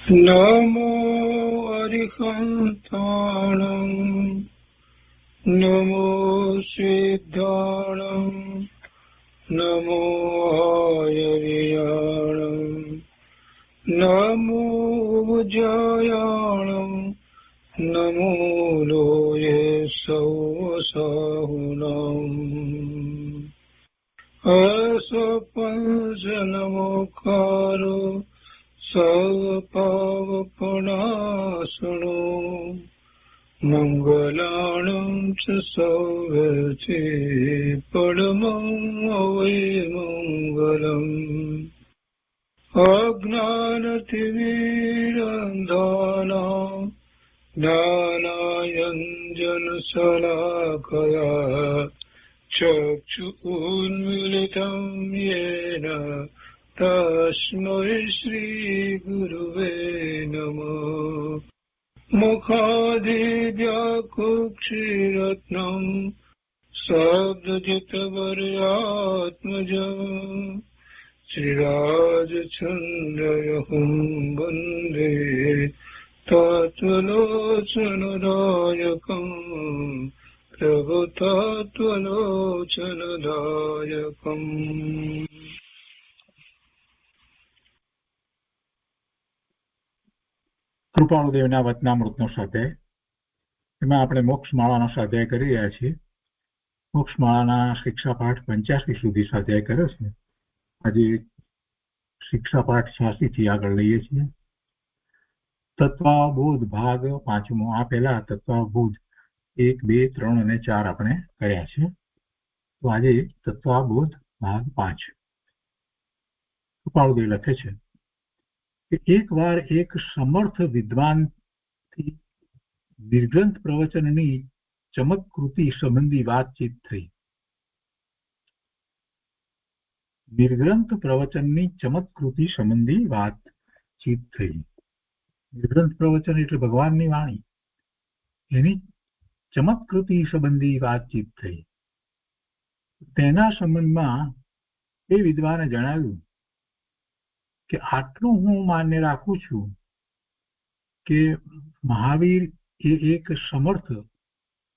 નમો અરિહંતાણં નમો સિદ્ધાણં નમો આયર્યાણં નમો ઉજ્જયાણં નમો લોયે સૌસાહુનં અસપંચનમોકારો સર્વપાવપનાશનો મંગલાણં ચ સૌવર્તે પરમં અવૈમંગલम् અજ્ઞાનતિમિરંધાનાં જ્ઞાનાંજનશલાકયા ચક્ષુન્મીલિतं येन તસ્મૈ શ્રીગુરવે નમઃ મુખાદિવ્યાકુક્ષિરત્નં શબ્દજિતવર્યાત્મજં શ્રીરાજચંદ્રયહું વંદે તત્વલોચનદાયકં પ્રભુતત્વલોચનદાયકં. કૃપાળુદેવના વચનામૃતનો સ્વાધ્યાય. એમાં આપણે મોક્ષમાળાનો સ્વાધ્યાય કરી રહ્યા છીએ. મોક્ષમાળાના શિક્ષાપાઠ 85 સુધી સ્વાધ્યાય કર્યો છે. આજે શિક્ષાપાઠ 86 થી આગળ લઈએ છીએ. તત્વાબોધ ભાગ 5મો. આ પહેલા તત્વાબોધ 1, 2, 3 અને 4 આપણે કર્યા છે. તો આજે તત્વાબોધ ભાગ 5. કૃપાળુદેવ લખે છે કે એક વાર એક સમર્થ વિદ્વાનથી નિર્ગ્રંથ પ્રવચનની ચમત્કૃતિ સંબંધી વાતચીત થઈ. નિર્ગ્રંથ પ્રવચનની ચમત્કૃતિ સંબંધી વાતચીત થઈ. નિર્ગ્રંથ પ્રવચન એટલે ભગવાનની વાણી, એની ચમત્કૃતિ સંબંધી વાતચીત થઈ. તેના સંબંધમાં એ વિદ્વાને જણાવ્યું કે આટલું હું માન્ય રાખું છું કે મહાવીર એ એક સમર્થ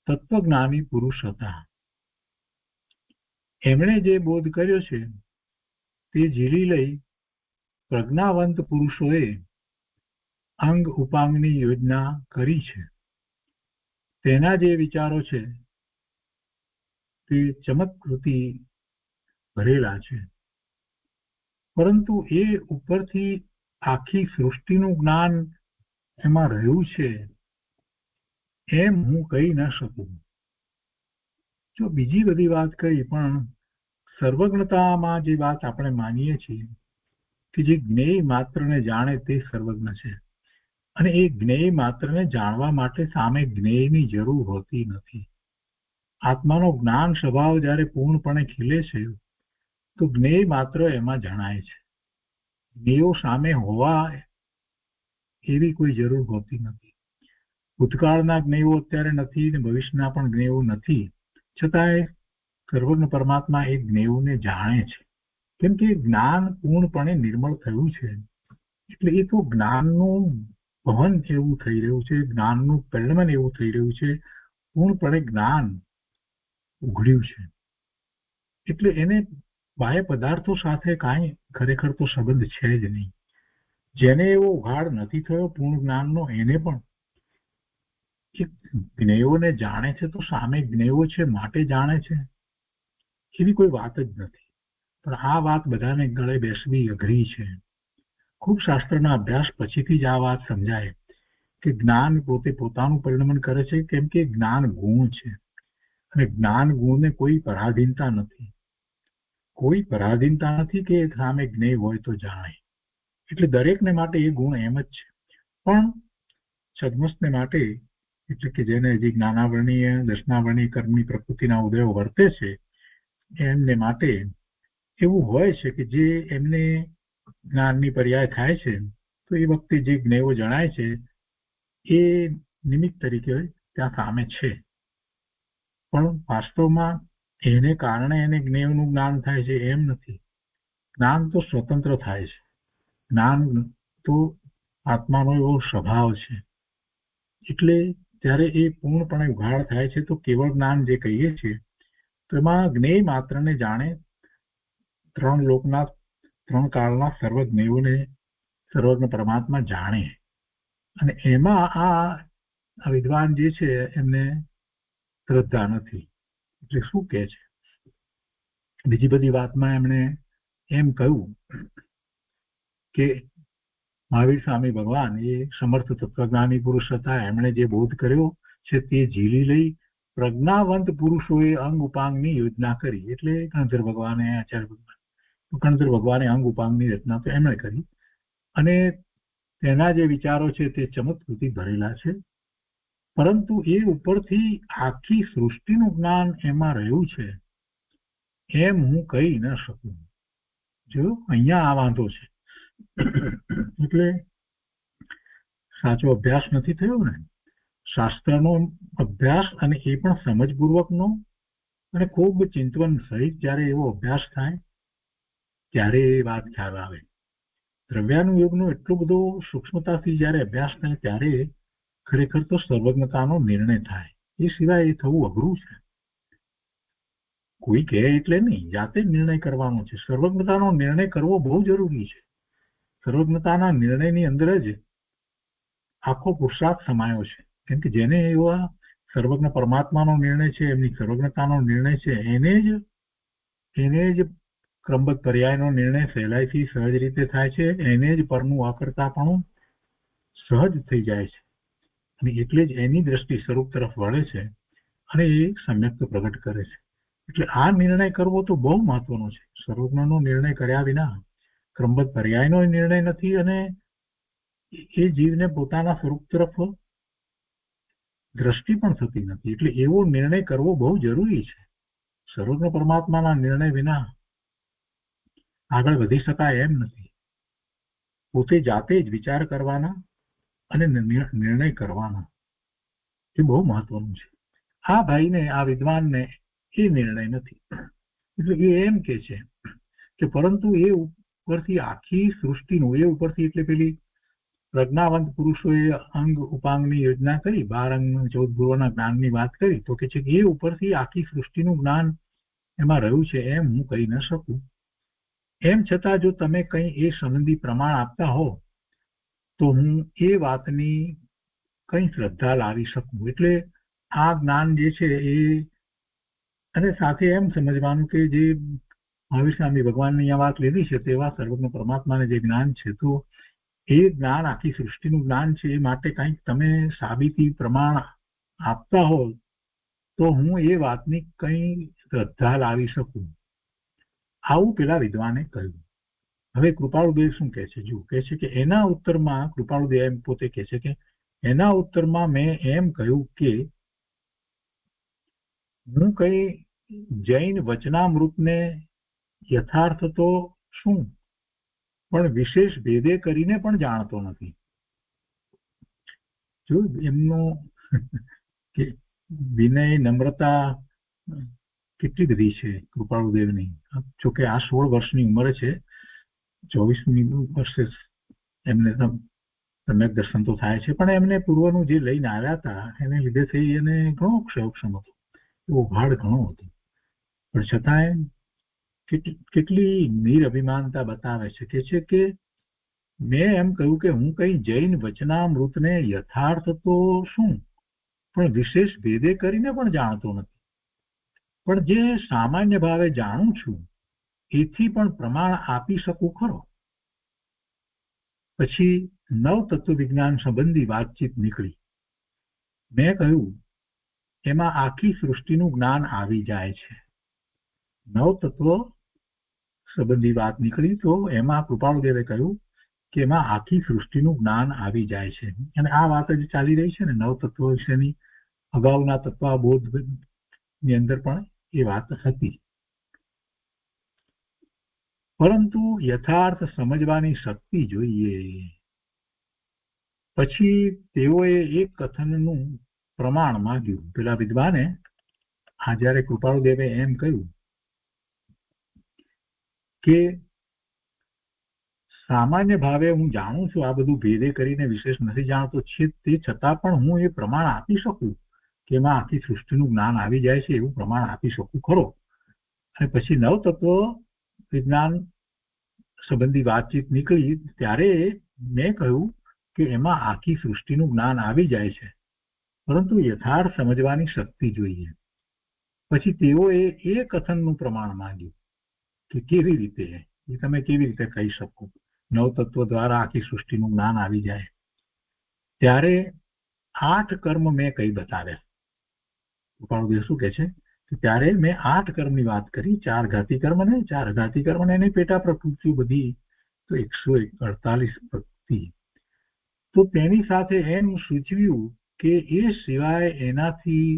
તત્વજ્ઞાની પુરુષ હતા. એમણે જે બોધ કર્યો છે તે ઝીલી લઈ પ્રજ્ઞાવંત પુરુષોએ અંગ ઉપાંગની યોજના કરી છે. તેના જે વિચારો છે તે ચમત્કૃતિ ભરેલા છે, પરંતુ એ ઉપરથી આખી સૃષ્ટિનું જ્ઞાન એમાં રહ્યું છે એમ હું કહી ન શકું. જો બીજી બધી વાત કહી, પણ સર્વજ્ઞતામાં જે વાત આપણે માનીએ છીએ કે જે જ્ઞેય માત્રને જાણે તે સર્વજ્ઞ છે, અને એ જ્ઞેય માત્રને જાણવા માટે સામે જ્ઞેયની જરૂર હોતી નથી. આત્માનો જ્ઞાન સ્વભાવ જ્યારે પૂર્ણપણે ખીલે છે તો જ્ઞેય માત્ર એમાં જણાય છે. જ્ઞેયો સામે હોવા એવી કોઈ જરૂર હોતી નથી. ભૂતકાળના જ્ઞેયો અત્યારે નથી ને ભવિષ્યના પણ જ્ઞેયો નથી, છતાંય સર્વજ્ઞ પરમાત્મા એ જ્ઞેયોને જાણે છે, કેમ કે જ્ઞાન પૂર્ણપણે નિર્મળ થયું છે. એટલે એ તો જ્ઞાનનું વહન એવું થઈ રહ્યું છે, જ્ઞાનનું પરિણમન એવું થઈ રહ્યું છે, પૂર્ણપણે જ્ઞાન ઉઘડ્યું છે. એટલે એને બાહ્ય પદાર્થો સાથે કાંઈ ખરેખર તો સંબંધ છે જ નહીં. જેને એવો ઉઘાડ નથી થયો પૂર્ણ જ્ઞાનનો, એને પણ જ્ઞેયોને જાણે છે તો સામે જ્ઞેયો છે માટે જાણે છે, એવી કોઈ વાત જ નથી. પણ આ વાત બધાને ગળે બેસવી અઘરી છે. ખૂબ શાસ્ત્રના અભ્યાસ પછીથી જ આ વાત સમજાય કે જ્ઞાન પોતે પોતાનું પરિણમન કરે છે, કેમ કે જ્ઞાન ગુણ છે અને જ્ઞાન ગુણને કોઈ પરાધીનતા નથી. કોઈ પરાધીનતા નથી કે સામે જ્ઞેય હોય તો જાણે. એટલે દરેકને માટે એ ગુણ એમ જ છે. પણ સદમસ્તને માટે, એટલે કે જેને હજી જ્ઞાનાવરણીય દર્શનાવરણીય કર્મની પ્રકૃતિના ઉદયો વર્તે છે, એમને માટે એવું હોય છે કે જે એમને જ્ઞાનની પર્યાય થાય છે તો એ વખતે જે જ્ઞેયો જણાય છે એ નિમિત્ત તરીકે ત્યાં સામે છે. પણ વાસ્તવમાં એને કારણે એને જ્ઞેયનું જ્ઞાન થાય છે એમ નથી. જ્ઞાન તો સ્વતંત્ર થાય છે. જ્ઞાન તો આત્માનો એવો સ્વભાવ છે. એટલે જ્યારે એ પૂર્ણપણે ઉઘાડ થાય છે તો કેવળ જ્ઞાન જે કહીએ છીએ તેમાં જ્ઞેય માત્રને જાણે, ત્રણ લોકના ત્રણ કાળના સર્વજ્ઞેયોને સર્વજ્ઞ પરમાત્મા જાણે. અને એમાં આ વિદ્વાન જે છે એમને શ્રદ્ધા નથી. એટલે શું કહે છે, બીજી બધી વાતમાં એમણે એમ કહ્યું કે મહાવીર સ્વામી ભગવાન એ સમર્થ તત્વજ્ઞાની પુરુષ હતા. એમણે જે બોધ કર્યો છે તે ઝીલી લઈ પ્રજ્ઞાવંત પુરુષોએ અંગ ઉપાંગની યોજના કરી. એટલે કણધર ભગવાને, આચાર્ય ભગવાન, કણધર ભગવાને અંગ ઉપાંગની રચના તો એમણે કરી. અને તેના જે વિચારો છે તે ચમત્કૃતિ ભરેલા છે. પરંતુ એ ઉપરથી આખી સૃષ્ટિનું જ્ઞાન એમાં રહ્યું છે એમ હું કહી ન શકું. જો અહીંયા આ વાંધો છે. એટલે સાચો અભ્યાસ નથી થયો ને. શાસ્ત્રનો અભ્યાસ, અને એ પણ સમજપૂર્વકનો અને ખૂબ ચિંતન સહિત જ્યારે એવો અભ્યાસ થાય ત્યારે એ વાત ખ્યાલ આવે. દ્રવ્યાનુયોગનો એટલો બધો સૂક્ષ્મતાથી જ્યારે અભ્યાસ થાય ત્યારે ખરેખર તો સર્વજ્ઞતાનો નિર્ણય થાય. એ સિવાય એ થવું અઘરું છે. કોઈ કહે એટલે નહીં, જાતે જ નિર્ણય કરવાનો છે. સર્વજ્ઞતાનો નિર્ણય કરવો બહુ જરૂરી છે. સર્વજ્ઞતાના નિર્ણયની અંદર જ આખો પુરુષાર્થ સમાયો છે. કેમ કે જેને એવા સર્વજ્ઞ પરમાત્માનો નિર્ણય છે, એમની સર્વજ્ઞતાનો નિર્ણય છે, એને જ ક્રમબદ્ધ પર્યાયનો નિર્ણય સહેલાઈથી સહજ રીતે થાય છે. એને જ પરનું અકર્તાપણું સહજ થઈ જાય છે. અને એટલે જ એની દ્રષ્ટિ સ્વરૂપ તરફ વળે છે અને એ સમ્યક્ત પ્રગટ કરે છે. એટલે આ નિર્ણય કરવો તો બહુ મહત્વનો છે. સર્વજ્ઞનો નિર્ણય કર્યા વિના ક્રમબદ્ધ પર્યાયનો નિર્ણય નથી, અને એ જીવને પોતાના સ્વરૂપ તરફ દ્રષ્ટિ પણ થતી નથી. એટલે એવો નિર્ણય કરવો બહુ જરૂરી છે. સર્વજ્ઞ પરમાત્માના નિર્ણય વિના આગળ વધી શકાય એમ નથી. પોતે જાતે જ વિચાર કરવાના અને નિર્ણય કરવાના, એ બહુ મહત્વનું છે. આ ભાઈને, આ વિદ્વાનને એ નિર્ણય નથી. એટલે એ એમ કે છે કે પરંતુ એ ઉપરથી આખી સૃષ્ટિનું, એ ઉપરથી એટલે પેલી પ્રજ્ઞાવંત પુરુષોએ અંગ ઉપાંગની યોજના કરી, 12 અંગ 14 ભુવનના જ્ઞાનની વાત કરી, તો કે છે કે એ ઉપરથી આખી સૃષ્ટિનું જ્ઞાન એમાં રહ્યું છે એમ હું કહી ન શકું. એમ છતાં જો તમે કંઈ એ સંબંધી પ્રમાણ આપતા હો તો હું એ વાતની કંઈ શ્રદ્ધા લાવી શકું. એટલે આ જ્ઞાન જે છે એ, અને સાથે એમ સમજવાનું કે જે મહાવીર સ્વામી ભગવાનની અહીંયા વાત લીધી છે તેવા સર્વજ્ઞ પરમાત્માને જે જ્ઞાન છે, તો એ જ્ઞાન આખી સૃષ્ટિનું જ્ઞાન છે. એ માટે કંઈક તમે સાબિતી પ્રમાણ આપતા હો તો હું એ વાતની કંઈ શ્રદ્ધા લાવી શકું. આવું પેલા વિદ્વાને કહ્યું. હવે કૃપાળુદેવ શું કહે છે? જો કહે છે કે એના ઉત્તરમાં, કૃપાળુદેવ એમ પોતે કહે છે કે એના ઉત્તરમાં મેં એમ કહ્યું કે હું કઈ જૈન વચનામૃતને યથાર્થ તો શું પણ વિશેષ ભેદે કરીને પણ જાણતો નથી. જો એમનો કે વિનય, નમ્રતા કેટલી બધી છે કૃપાળુદેવની. જોકે આ 16 વર્ષની ઉંમરે છે, 24મી વર્ષે એમને સમ્યક દર્શન તો થાય છે, પણ એમને પૂર્વનું જે લઈને આવ્યા હતા એને લીધે થઈ એને ઘણો ક્ષયોક્ષમ હતો, એવો ભાડ ઘણો હતો. પણ છતાંય કેટલી નિરઅભિમાનતા બતાવે છે. કે છે કે મેં એમ કહ્યું કે હું કઈ જૈન વચનામૃતને યથાર્થ તો શું પણ વિશેષ ભેદે કરીને પણ જાણતો નથી, પણ જે સામાન્ય ભાવે જાણું છું એથી પણ પ્રમાણ આપી શકું ખરો. પછી નવ તત્વ વિજ્ઞાન સંબંધી વાતચીત નીકળી. મેં કહ્યું એમાં આખી સૃષ્ટિનું જ્ઞાન આવી જાય છે. નવ તત્વ સંબંધી વાત નીકળી તો એમાં કૃપાળુદેવે કહ્યું કે એમાં આખી સૃષ્ટિનું જ્ઞાન આવી જાય છે. અને આ વાત જ ચાલી રહી છે ને નવ તત્વો વિશેની. અગાઉના તત્વબોધ ની અંદર પણ એ વાત હતી. પરંતુ યથાર્થ સમજવાની શક્તિ જોઈએ. પછી તેઓએ એક કથનનું પ્રમાણ માંગ્યું. પેલા વિદ્વાને આ જયારે કૃપાળુદેવે એમ કહ્યું કે સામાન્ય ભાવે હું જાણું છું, આ બધું ભેદે કરીને વિશેષ નથી જાણતો છે, તે છતાં પણ હું એ પ્રમાણ આપી શકું કે એમાં આખી સૃષ્ટિનું જ્ઞાન આવી જાય છે, એવું પ્રમાણ આપી શકું ખરો. અને પછી નવતત્વ વિજ્ઞાન સંબંધી વાતચીત નીકળી ત્યારે મેં કહ્યું કે એમાં આખી સૃષ્ટિનું જ્ઞાન આવી જાય છે, પરંતુ યથાર્થ સમજવાની શક્તિ જોઈએ. પછી તેઓએ એ કથનનું પ્રમાણ માંગ્યું કે કેવી રીતે, એ તમે કેવી રીતે કહી શકો નવતત્વ દ્વારા આખી સૃષ્ટિનું જ્ઞાન આવી જાય. ત્યારે 8 કર્મ મેં કઈ બતાવ્યા. કૃપાળુદેવ શું કે છે કે ત્યારે મેં 8 કર્મની વાત કરી, 4 ઘાતી કર્મ ને 4 અઘાતી કર્મ ને એની પેટા પ્રકૃતિઓ બધી તો 148 પ્રકૃતિ. તો તેની સાથે એમ સૂચવ્યું કે એ સિવાય એનાથી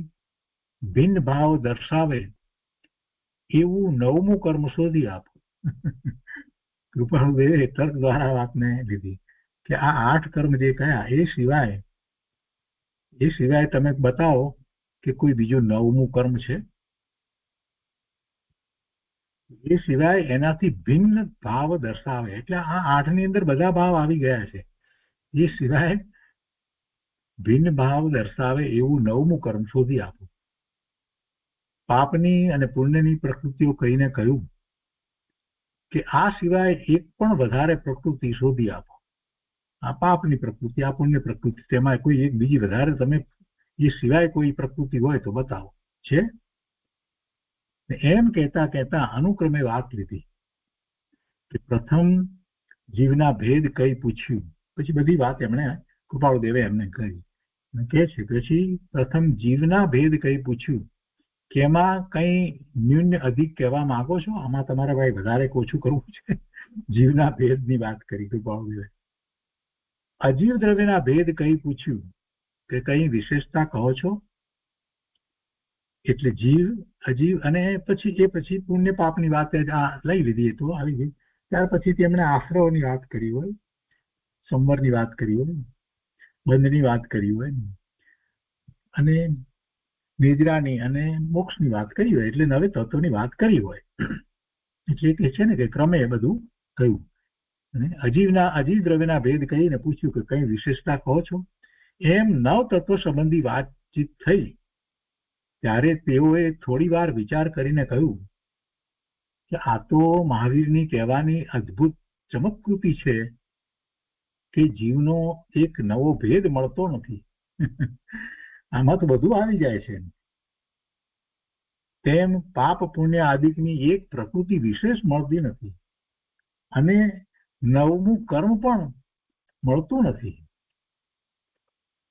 ભિન્ન ભાવ દર્શાવે એવું 9મું કર્મ શોધી આપો. કૃપાળુદેવે તર્ક દ્વારા વાતને લીધી કે આ 8 કર્મ જે કયા એ સિવાય તમે બતાવો કે કોઈ બીજું 9મું કર્મ છે, એ સિવાય એનાથી ભિન્ન ભાવ દર્શાવે. એટલે આ 8 ની અંદર બધા ભાવ આવી ગયા છે, એ સિવાય ભિન્ન ભાવ દર્શાવે એવું 9મું કર્મ શોધી આપો. પાપની અને પુણ્યની પ્રકૃતિઓ કહીને કહ્યું કે આ સિવાય એક પણ વધારે પ્રકૃતિ શોધી આપો. આ પાપની પ્રકૃતિ, આ પુણ્ય પ્રકૃતિ, તેમાં કોઈ એક બીજી વધારે તમે એ સિવાય કોઈ પ્રકૃતિ હોય તો બતાવો. છે એમ કહેતા કહેતા અનુક્રમે વાત લીધી કે પ્રથમ જીવના ભેદ કઈ પૂછ્યું. પછી બધી વાત એમણે કૃપાળુદેવે એમને કહી. કહે છે પછી પ્રથમ જીવના ભેદ કઈ પૂછ્યું કે એમાં કઈ ન્યૂન અધિક કહેવા માંગો છો, આમાં તમારે ભાઈ વધારે ઓછું કરવું છે. જીવના ભેદની વાત કરી કૃપાળુદેવે. અજીવ દ્રવ્યના ભેદ કઈ પૂછ્યું કે કઈ વિશેષતા કહો છો. એટલે જીવ અજીવ અને પછી પુણ્ય પાપની વાત લઈ લીધી, તો આવી ગઈ. ત્યાર પછી તેમણે આશ્રવની વાત કરી હોય, સંવરની વાત કરી હોય, બંધની વાત કરી હોય અને નિદ્રાની અને મોક્ષની વાત કરી હોય, એટલે નવે તત્વની વાત કરી હોય. એટલે કે છે ને કે ક્રમે બધું કહ્યું. અને અજીવ દ્રવ્યના ભેદ કહીને પૂછ્યું કે કઈ વિશેષતા કહો છો. એમ 9 તત્વ સંબંધી વાતચીત થઈ ત્યારે તેઓએ થોડી વાર વિચાર કરીને કહ્યું કે આ તો મહાવીરની કહેવાની અદ્ભુત ચમત્કૃતિ છે કે જીવનો એક નવો ભેદ મળતો નથી. આમાં તો બધું આવી જાય છે. તેમ પાપ પુણ્ય આદિકની એક પ્રકૃતિ વિશેષ મળતી નથી અને 9મું કર્મ પણ મળતું નથી.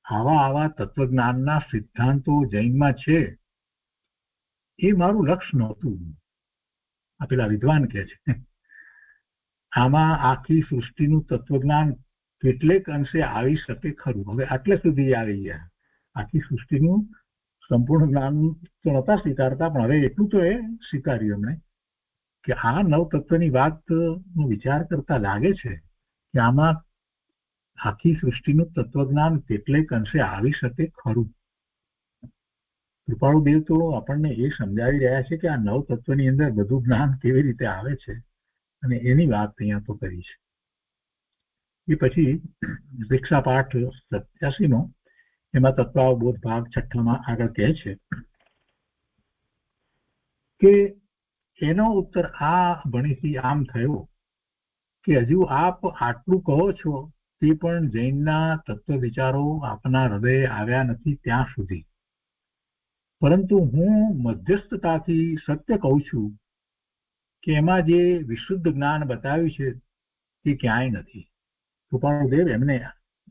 આવા તત્વજ્ઞાનના સિદ્ધાંતો જૈનમાં છે, એ મારું લક્ષ્ય નહોતું. આ પેલા વિદ્વાન કહે છે. આમાં આખી સૃષ્ટિનું તત્વજ્ઞાન કેટલેક અંશે આવી શકે ખરું. હવે આટલે સુધી આવી ગયા. આખી સૃષ્ટિનું સંપૂર્ણ જ્ઞાન તો નહોતા સ્વીકારતા, પણ હવે એટલું તો એ સ્વીકાર્યું એમણે કે આ 9 તત્વની વાતનો વિચાર કરતા લાગે છે કે આમાં આખી સૃષ્ટિનું તત્વજ્ઞાન કેટલેક અંશે આવી શકે ખરું. કૃપાળુદેવ તો આપણને એ સમજાવી રહ્યા છે કે આ 9 તત્વની અંદર બધું જ્ઞાન કેવી રીતે આવે છે, અને એની વાત અહીંયા તો કરી છે. એ પછી શિક્ષા પાઠ 87 એમાં તત્વાવબોધ ભાગ 6માં આગળ કહે છે કે એનો ઉત્તર આ ભણીથી આમ થયો કે હજુ આપ આટલું કહો છો તે પણ જૈનના તત્વ વિચારો આપના હૃદયે આવ્યા નથી ત્યાં સુધી. પરંતુ હું મધ્યસ્થતાથી સત્ય કહું છું કે એમાં જે વિશુદ્ધ જ્ઞાન બતાવ્યું છે તે ક્યાંય નથી. કૃપાળુદેવ એમને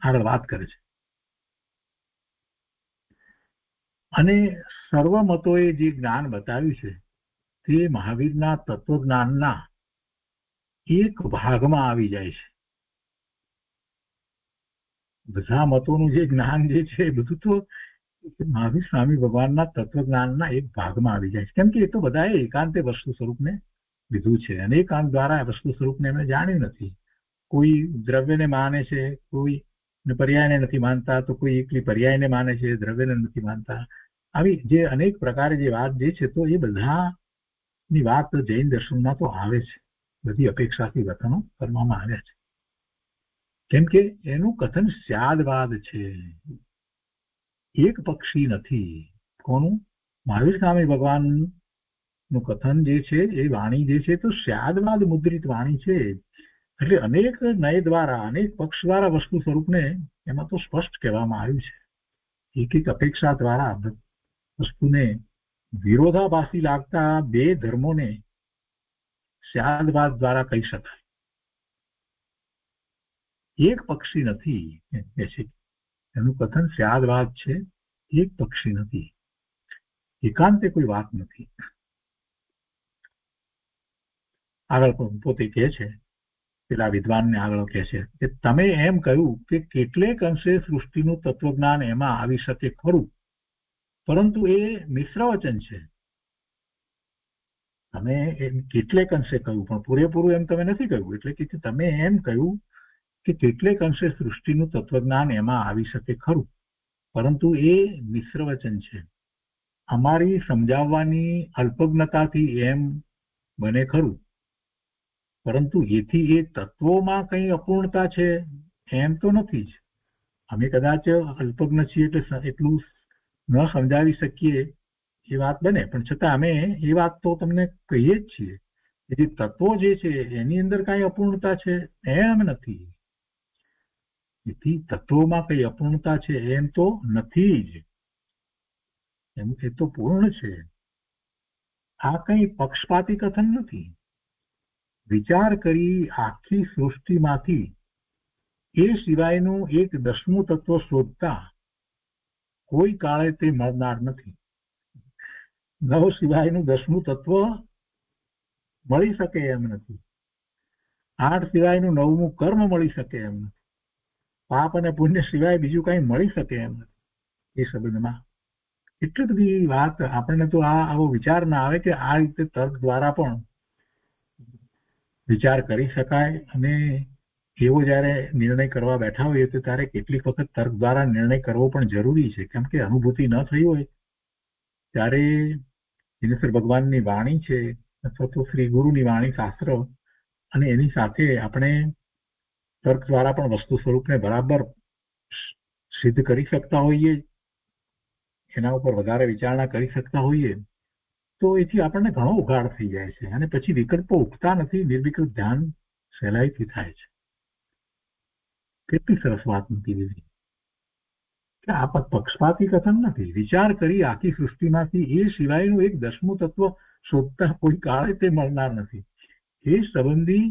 આગળ વાત કરે છે. અને સર્વ મતોએ જે જ્ઞાન બતાવ્યું છે તે મહાવીરના તત્વજ્ઞાનના એક ભાગમાં આવી જાય છે. બધા મતોનું જે જ્ઞાન જે છે એ બધું તો મહાવીર સ્વામી ભગવાનના તત્વજ્ઞાનના એક ભાગમાં આવી જાય છે. કેમ કે એ તો બધાએ એકાંતે વસ્તુ સ્વરૂપને લીધું છે અને એકાંત દ્વારા વસ્તુ સ્વરૂપને એમણે જાણ્યું નથી. કોઈ દ્રવ્યને માને છે, કોઈ પર્યાયને નથી માનતા, તો કોઈ એકલી પર્યાયને માને છે, દ્રવ્યને નથી માનતા. આવી જે અનેક પ્રકારે જે વાત જે છે તો એ બધાની વાત જૈન દર્શનમાં તો આવે છે. બધી અપેક્ષાથી કથનો કરવામાં આવ્યા છે. કેમ કે એનું કથન સ્યાદવાદ છે, એક પક્ષી નથી. કોનું? મહાવીર સ્વામી ભગવાન નું કથન જે છે એ વાણી જે છે તો સ્યાદવાદ મુદ્રિત વાણી છે. એટલે અનેક નય દ્વારા અનેક પક્ષ દ્વારા વસ્તુ સ્વરૂપને એમાં તો સ્પષ્ટ કહેવામાં આવ્યું છે. એક એક અપેક્ષા દ્વારા વસ્તુને વિરોધાભાસી લાગતા બે ધર્મોને સ્યાદવાદ દ્વારા કહી શકાય. એક પક્ષી નથી છે એનું કથન સ્યાદવાદ છે, એક પક્ષી નથી, એકાંતે કોઈ વાત નથી. આગળ પોતે કહે છે, પેલા વિદ્વાનને આગળ કહે છે કે તમે એમ કહ્યું કે કેટલેક અંશે સૃષ્ટિનું તત્વજ્ઞાન એમાં આવી શકે ખરું, પરંતુ એ મિશ્ર વચન છે. તમે કેટલેક અંશે કહ્યું પણ પૂરેપૂરું એમ તમે નથી કહ્યું. એટલે કે તમે એમ કહ્યું કે કેટલેક અંશે સૃષ્ટિનું તત્વજ્ઞાન એમાં આવી શકે ખરું, પરંતુ એ મિશ્ર વચન છે. અમારી સમજાવવાની અલ્પજ્ઞતાથી એમ બને ખરું, પરંતુ એથી એ તત્વોમાં કઈ અપૂર્ણતા છે એમ તો નથી જ. અમે કદાચ અલ્પજ્ઞ છીએ એટલે એટલું ન સમજાવી શકીએ એ વાત બને, પણ છતાં અમે એ વાત તો તમને કહીએ જ છીએ કે જે તત્વો જે છે એની અંદર કઈ અપૂર્ણતા છે એમ નથી. એથી તત્વોમાં કઈ અપૂર્ણતા છે એમ તો નથી જ, એમ એ તો પૂર્ણ છે. આ કઈ પક્ષપાતી કથન નથી. વિચાર કરી આખી સૃષ્ટિમાંથી એ સિવાયનું એક 10મું તત્વ શોધતા કોઈ કાળે તે મળનાર નથી. 9 સિવાયનું 10મું તત્વ મળી શકે એમ નથી. 8 સિવાયનું 9મું કર્મ મળી શકે એમ નથી. પાપ અને પુણ્ય સિવાય બીજું કઈ મળી શકે એમ નથી. એ સંબંધમાં એટલી બધી વાત આપણને તો આવો વિચાર ના આવે કે આ રીતે તર્ક દ્વારા પણ વિચાર કરી શકાય. અને એવો જયારે નિર્ણય કરવા બેઠા હોઈએ તો ત્યારે કેટલીક વખત તર્ક દ્વારા નિર્ણય કરવો પણ જરૂરી છે. કેમ કે અનુભૂતિ ન થઈ હોય ત્યારે દિનેશ્વર ભગવાનની વાણી છે અથવા તો શ્રી ગુરુની વાણી, શાસ્ત્ર, અને એની સાથે આપણે તર્ક દ્વારા પણ વસ્તુ સ્વરૂપને બરાબર સિદ્ધ કરી શકતા હોઈએ, એના ઉપર વધારે વિચારણા કરી શકતા હોઈએ તો એથી આપણને ઘણો ઉઘાડ થઈ જાય છે અને પછી વિકલ્પો ઉગતા નથી. નિર્વિકલ્પ ધ્યાન સહેલાઈથી થાય છે. કેટલી સરસ વાત મૂકી દીધી કે આ પક્ષપાતી કથન નથી. વિચાર કરી આખી સૃષ્ટિમાંથી એ સિવાયનું એક 10મું તત્વ શોધતા કોઈ કાળે તે મળનાર નથી. એ સંબંધી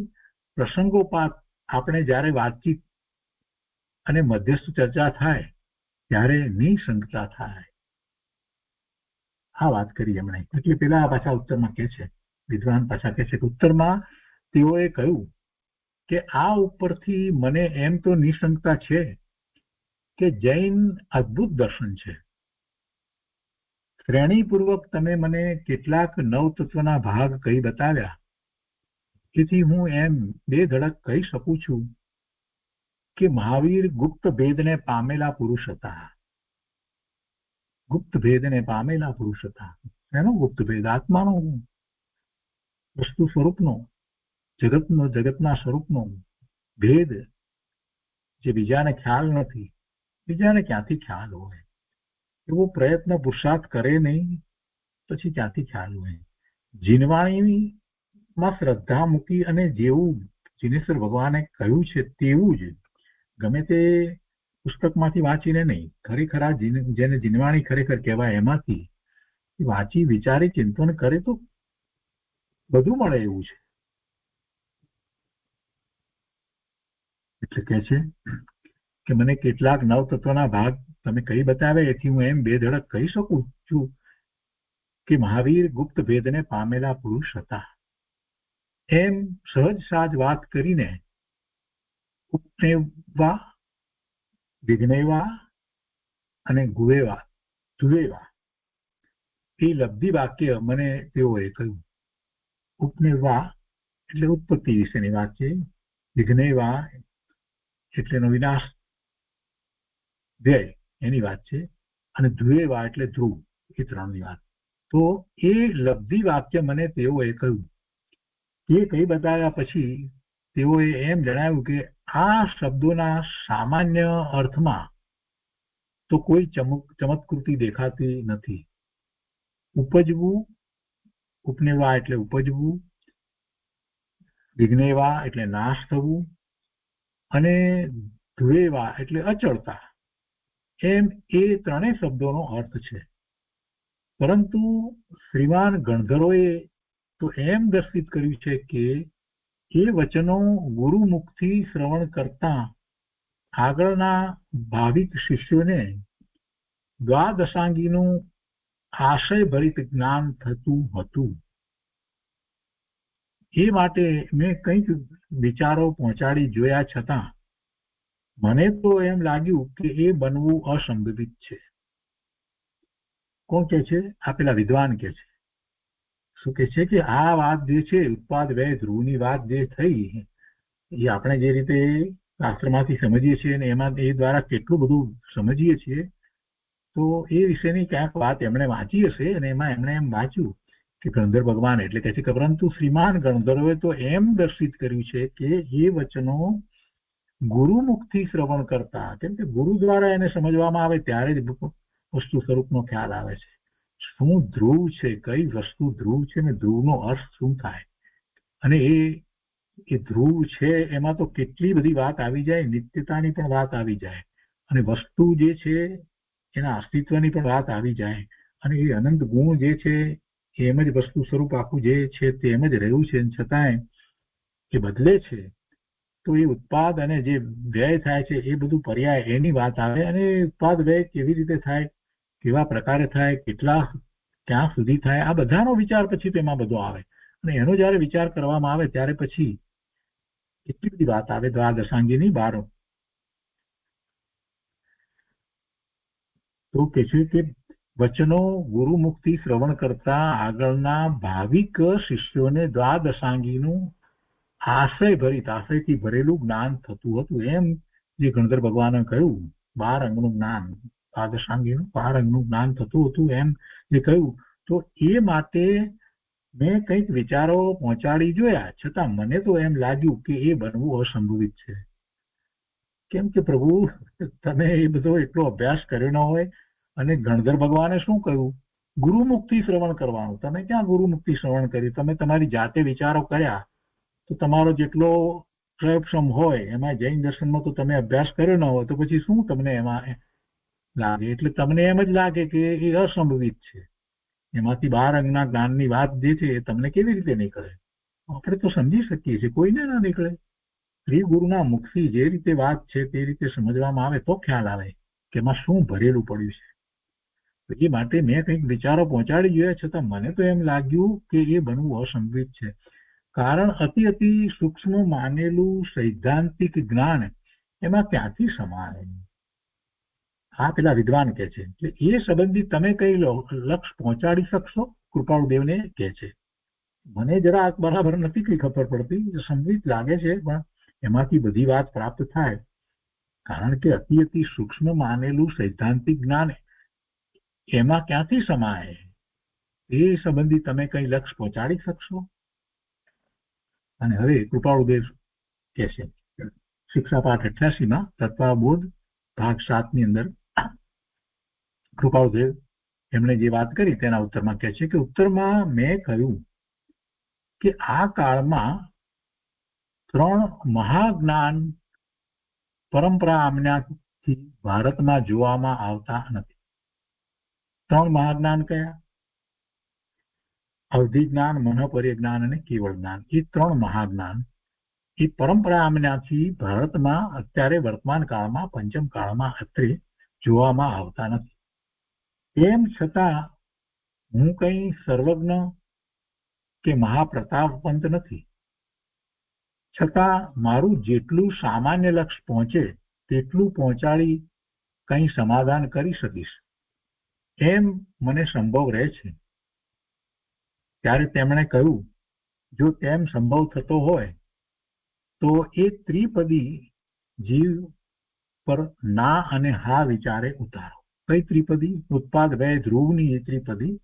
પ્રસંગોપાત આપણે જ્યારે વાતચીત અને મધ્યસ્થ ચર્ચા થાય ત્યારે નિશંકતા થાય. આ વાત કરી એમણે. એટલે પેલા પાછા ઉત્તરમાં કે છે, વિદ્વાન પાછા કે છે કે ઉત્તરમાં તેઓએ કહ્યું કે આ ઉપરથી મને એમ તો નિશંકતા છે કે જૈન અદ્ભુત દર્શન છે. શ્રેણીપૂર્વક તમે મને કેટલાક 9 તત્વના ભાગ કહી બતાવ્યા, તેથી હું એમ બે ધડક કહી શકું છું કે મહાવીર ગુપ્ત ભેદને પામેલા પુરુષ હતા. ગુપ્ત ભેદને પામેલા પુરુષ હતા. એનો ગુપ્ત ભેદ? આત્માનો, વસ્તુ સ્વરૂપનો, જગતના સ્વરૂપનો ભેદ જે બીજાને ખ્યાલ નથી. બીજાને ક્યાંથી ખ્યાલ હોય? એવો પ્રયત્ન પુરુષાર્થ કરે નહીં પછી ક્યાંથી ખ્યાલ હોય? જીનવાણીમાં શ્રદ્ધા મૂકી અને જેવું જીનેશ્વર ભગવાને કહ્યું છે તેવું જ ગમે તે પુસ્તકમાંથી વાંચીને નહીં, ખરેખર આ જેને જીનવાણી ખરેખર કહેવાય એમાંથી વાંચી વિચારી ચિંતન કરે તો બધું મળે એવું છે. એટલે કે છે કે મને કેટલાક 9 તત્વના ભાગ તમે કહી બતાવ્યા, એથી હું એમ બે ધડક કહી શકું છું કે મહાવીર ગુપ્ત ભેદને પામેલા પુરુષ હતા. એમ સહજ સાજ વાત કરીને ઉપનેવા, વિઘ્નેવા અને ધુવેવા એ લબ્ધિ વાક્ય મને તેઓએ કહ્યું. ઉપનેવા એટલે ઉત્પત્તિ વિશેની વાત છે, વિઘ્નેવા એટલે એનો વિનાશ, વ્યય એની વાત છે, અને ધ્રુવેવા એટલે ધ્રુવ, એ 3ની વાત. તો એ લબ્ધિ વાક્ય મને તેઓએ કહ્યું. એ કહી બતાવ્યા પછી તેઓએ એમ જણાવ્યું કે આ શબ્દોના સામાન્ય અર્થમાં તો કોઈ ચમત્કૃતિ દેખાતી નથી. ઉપજવું, ઉપનેવા એટલે ઉપજવું, વિઘ્નેવા એટલે નાશ થવું, અને ધ્રુવેવા એટલે અચળતા, એમ એ ત્રણેય શબ્દોનો અર્થ છે. પરંતુ શ્રીમાન ગણધરોએ તો એમ દર્શિત કર્યું છે કે એ વચનો ગુરુમુખથી શ્રવણ કરતા આગળના ભાવિક શિષ્યોને દ્વાદશાંગીનું આશયભરિત જ્ઞાન થતું હતું. એ માટે મેં કંઈક વિચારો પહોંચાડી જોયા છતાં મને તો એમ લાગ્યું કે એ બનવું અસંભવિત છે. કોણ કે છે? આ પેલા વિદ્વાન કે છે. શું કે છે કે આ વાત જે છે ઉત્પાદ વ્યય ધ્રુવની વાત જે થઈ એ આપણે જે રીતે શાસ્ત્રમાંથી સમજીએ છીએ અને એમાં એ દ્વારા કેટલું બધું સમજીએ છીએ, તો એ વિશેની ક્યાંક વાત એમણે વાંચી હશે અને એમાં એમણે એમ વાંચ્યું કે ગણધર ભગવાન એટલે કે છે કે પરંતુ શ્રીમાન ગણધરોએ તો એમ દર્શિત કર્યું છે કે એ વચનો ગુરુમુખથી શ્રવણ કરતા, કેમ કે ગુરુ દ્વારા એને સમજવામાં આવે ત્યારે જ વસ્તુ સ્વરૂપનો ખ્યાલ આવે છે. શું ધ્રુવ છે, કઈ વસ્તુ ધ્રુવ છે ને ધ્રુવનો અર્થ શું થાય, અને એ ધ્રુવ છે એમાં તો કેટલી બધી વાત આવી જાય, નિત્યતાની પણ વાત આવી જાય, અને વસ્તુ જે છે એના અસ્તિત્વની પણ વાત આવી જાય, અને એ અનંત ગુણ જે છે એમ જ વસ્તુ સ્વરૂપ આખું જે છે તેમ જ રહ્યું છે, છતાંય એ બદલે છે. તો એ ઉત્પાદ અને જે વ્યય થાય છે એ બધું પર્યાય એની વાત આવે, અને ઉત્પાદ વ્યય કેવી રીતે થાય, કેવા પ્રકારે થાય, કેટલા ક્યાં સુધી થાય, આ બધાનો વિચાર પછી તેમાં બધો આવે. અને એનો જયારે વિચાર કરવામાં આવે ત્યારે પછી એટલી બધી વાત આવે દ્વાદશાંગીની બારો. તો કે છે કે વચનો ગુરુમુખથી શ્રવણ કરતા આગળના ભાવિક શિષ્યોને દ્વાદશાંગીનું આશયથી ભરેલું જ્ઞાન થતું હતું. એમ જે ગણધર ભગવાને કહ્યું 12 અંગનું જ્ઞાન, દ્વાદશાંગીનું 12 અંગનું જ્ઞાન થતું હતું એમ જે કહ્યું, તો એ માટે મેં કંઈક વિચારો પહોંચાડી જોયા છતાં મને તો એમ લાગ્યું કે એ બનવું અસંભવિત છે. કેમ કે પ્રભુ તમે એ બધો એટલો અભ્યાસ કર્યો ન હોય, અને ગણધર ભગવાને શું કહ્યું? ગુરુમુખથી શ્રવણ કરવાનું. તમે ક્યાં ગુરુમુખથી શ્રવણ કર્યું? તમે તમારી જાતે વિચારો કર્યા તો તમારો જેટલો પ્રયોગક્ષમ હોય એમાં જૈન દર્શનમાં તો તમે અભ્યાસ કર્યો ન હોય તો પછી શું તમને એમાં લાગે? એટલે તમને એમ જ લાગે કે એ અસંભવિત છે. એમાંથી 12 અંગના જ્ઞાનની વાત જે છે એ તમને કેવી રીતે નીકળે? આપણે તો સમજી શકીએ છીએ, કોઈને ના નીકળે. શ્રી ગુરુના મુખથી જે રીતે વાત છે તે રીતે સમજવામાં આવે તો ખ્યાલ આવે કે એમાં શું ભરેલું પડ્યું છે. એ માટે મેં કંઈક વિચારો પહોંચાડી જોયા છતાં મને તો એમ લાગ્યું કે એ બનવું અસંભવિત છે. કારણ અતિ સૂક્ષ્મ માનેલું સૈદ્ધાંતિક જ્ઞાન એમાં ક્યાંથી સમાય? આ પેલા વિદ્વાન કે છે કે એ સંબંધી તમે કઈ લક્ષ પહોંચાડી શકશો? કૃપાળુદેવને કે છે. મને જરા બરાબર નથી કઈ ખબર પડતી, સંભવિત લાગે છે, પણ એમાંથી બધી વાત પ્રાપ્ત થાય. કારણ કે અતિ સૂક્ષ્મ માનેલું સૈદ્ધાંતિક જ્ઞાન એમાં ક્યાંથી સમાય? એ સંબંધી તમે કઈ લક્ષ પહોંચાડી શકશો? અને હવે કૃપાળુદેવ કે છે શિક્ષાપાઠ 88માં તત્વબોધ ભાગ 7 ની અંદર કૃપાળુદેવ એમણે જે વાત કરી તેના ઉત્તરમાં કહે છે કે ઉત્તરમાં મેં કહ્યું કે આ કાળમાં 3 મહાજ્ઞાન પરંપરા આમનાથી ભારતમાં જોવામાં આવતા નથી. 3 મહાજ્ઞાન કયા? અવધિ જ્ઞાન, મનોપર્ય જ્ઞાન અને કેવળ જ્ઞાન. એ 3 મહાજ્ઞાન એ પરંપરા આમનાથી ભારતમાં અત્યારે વર્તમાન કાળમાં પંચમ કાળમાં અત્રે જોવામાં આવતા નથી. તેમ છતાં હું કઈ સર્વજ્ઞ કે મહાપ્રતાપવંત નથી, છતાં મારું જેટલું સામાન્ય લક્ષ્ય પહોંચે તેટલું પહોંચાડી કંઈ સમાધાન કરી શકીશ એમ મને સંભવ રહે છે. ત્યારે તેમણે કહ્યું, જો તેમ સંભવ થતો હોય તો એ ત્રિપદી જીવ પર ના અને હા વિચારે ઉતારો. કઈ ત્રિપદી? ઉત્પાદ વ્યય ધ્રુવની એ ત્રિપદી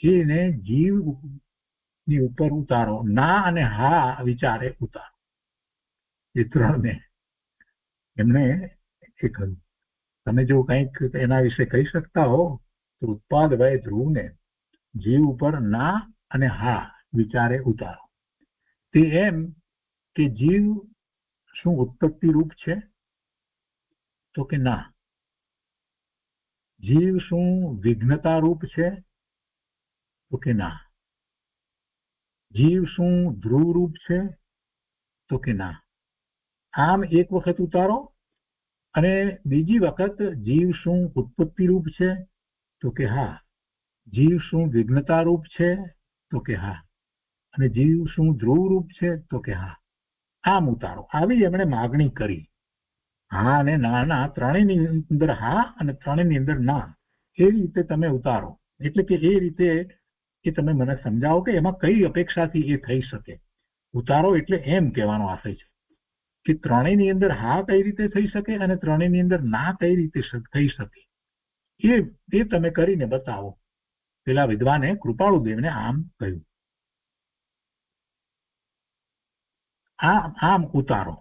એને જીવની ઉપર ઉતારો, ના અને હા વિચારે ઉતારો. એ 3 ને એમણે એ કહ્યું, તમે જો કંઈક એના વિશે કહી શકતા હો તો ઉત્પાદ વય ધ્રુવને જીવ ઉપર ના અને હા વિચારે ઉતારો. તે એમ કે જીવ શું ઉત્પત્તિ રૂપ છે? તો કે ના. જીવ શું વિઘ્નતા રૂપ છે? તો કે ના. જીવ શું ધ્રુવ રૂપ છે? તો કે ના. આમ એક વખત ઉતારો અને બીજી વખત જીવ શું ઉત્પત્તિ રૂપ છે? તો કે હા. જીવ શું વિઘ્નતા રૂપ છે? તો કે હા. અને જીવ શું ધ્રુવ રૂપ છે? તો કે હા. આમ ઉતારો. આવી એમણે માગણી કરી. હા અને ના ત્રણેયની અંદર હા અને ત્રણેયની અંદર ના, એ રીતે તમે ઉતારો. એટલે કે એ રીતે એ તમે મને સમજાવો કે એમાં કઈ અપેક્ષાથી એ થઈ શકે. ઉતારો એટલે એમ કહેવાનો આશય છે કે ત્રણેયની અંદર હા કઈ રીતે થઈ શકે અને ત્રણેયની અંદર ના કઈ રીતે થઈ શકે, એ તમે કરીને બતાવો. પેલા વિદ્વાને કૃપાળુદેવને આમ કહ્યું. આમ ઉતારો.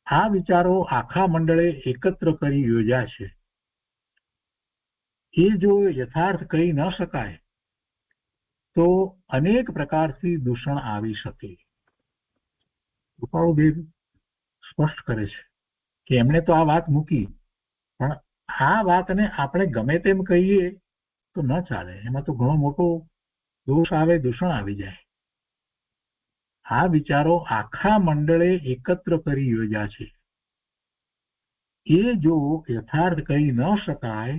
આ વિચારો આખા મંડળે એકત્ર કરી યોજ્યા છે. એ જો યથાર્થ કહી ન શકાય તો અનેક પ્રકારથી દૂષણ આવી શકે. કૃપાળુદેવ સ્પષ્ટ કરે છે કે એમણે તો આ વાત મૂકી, પણ આ વાતને આપણે ગમે તેમ કહીએ તો ન ચાલે. એમાં તો ઘણો મોટો દોષ આવે, દૂષણ આવી જાય. આ વિચારો આખા મંડળે એકત્ર કરી યોજ્યા છે. એ જો યથાર્થ કહી ન શકાય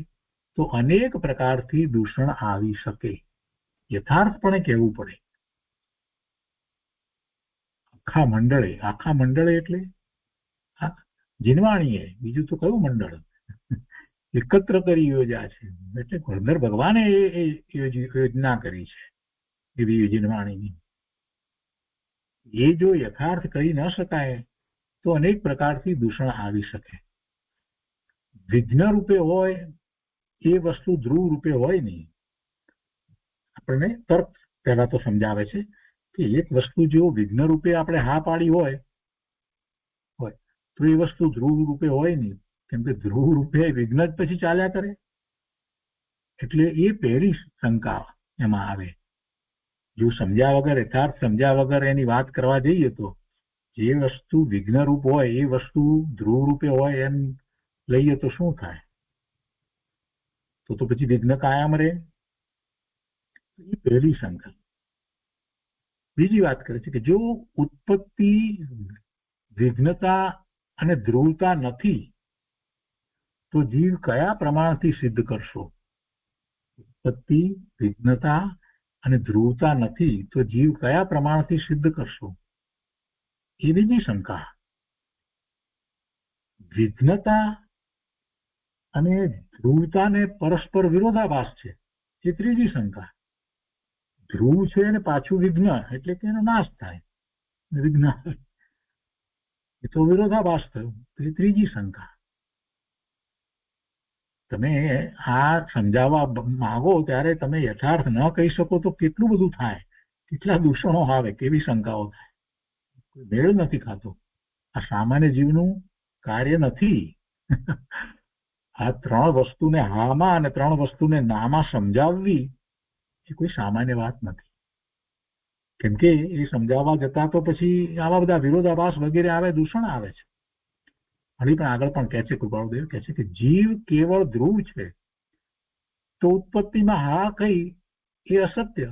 તો અનેક પ્રકારથી દૂષણ આવી શકે. યથાર્થપણે કહેવું પડે. આખા મંડળે એટલે જીનવાણીએ, બીજું તો કયું મંડળ? એકત્ર કરી યોજ્યા છે એટલે ઘોડધર ભગવાને એ યોજના કરી છે એવી જીનવાણીની. એ જો યથાર્થ કહી ન શકાય તો અનેક પ્રકારથી દૂષણ આવી શકે. વિઘ્ન રૂપે હોય એ વસ્તુ ધ્રુવ રૂપે હોય નહીં. આપણને તર્ક પહેલા તો સમજાવે છે કે એક વસ્તુ જો વિઘ્ન રૂપે આપણે હા પાડી હોય તો એ વસ્તુ ધ્રુવ રૂપે હોય નહીં, કેમ કે ધ્રુવ રૂપે વિઘ્ન જ પછી ચાલ્યા કરે. એટલે એ પહેલી શંકા એમાં આવે. જો સમજ્યા વગર, યથાર્થ સમજ્યા વગર એની વાત કરવા જઈએ તો જે વસ્તુ વિઘ્ન રૂપ હોય એ વસ્તુ ધ્રુવ રૂપે હોય એમ લઈએ તો શું થાય? તો પછી વિઘ્ન કાયમ રહે. એ પહેલી શંકા. બીજી વાત કરે છે કે જો ઉત્પત્તિ, વિઘ્નતા અને ધ્રુવતા નથી તો જીવ કયા પ્રમાણથી સિદ્ધ કરશો? ઉત્પત્તિ, વિઘ્નતા અને ધ્રુવતા નથી તો જીવ કયા પ્રમાણથી સિદ્ધ કરશો? એ બીજી શંકા. વિઘ્નતા અને ધ્રુવતાને પરસ્પર વિરોધાભાસ છે, એ ત્રીજી શંકા. ધ્રુવ છે અને પાછું વિઘ્ન એટલે કે એનો નાશ થાય, વિઘ્ન એ તો વિરોધાભાસ થયો, એ ત્રીજી શંકા. તમે આ સમજાવવા માંગો ત્યારે તમે યથાર્થ ન કહી શકો તો કેટલું બધું થાય, કેટલા દૂષણો આવે, કેવી શંકાઓ થાય. મેળ નથી ખાતો. આ સામાન્ય જીવનું કાર્ય નથી. આ ત્રણ વસ્તુને હામાં અને ત્રણ વસ્તુને નામાં સમજાવવી એ કોઈ સામાન્ય વાત નથી. કેમ કે એ સમજાવવા જતા તો પછી આવા બધા વિરોધાભાસ વગેરે આવે, દૂષણ આવે છે. હજી પણ આગળ પણ કહે છે, કૃપાળુદેવ કહે છે કે જીવ કેવળ ધ્રુવ છે તો ઉત્પત્તિમાં હા કઈ એ અસત્ય.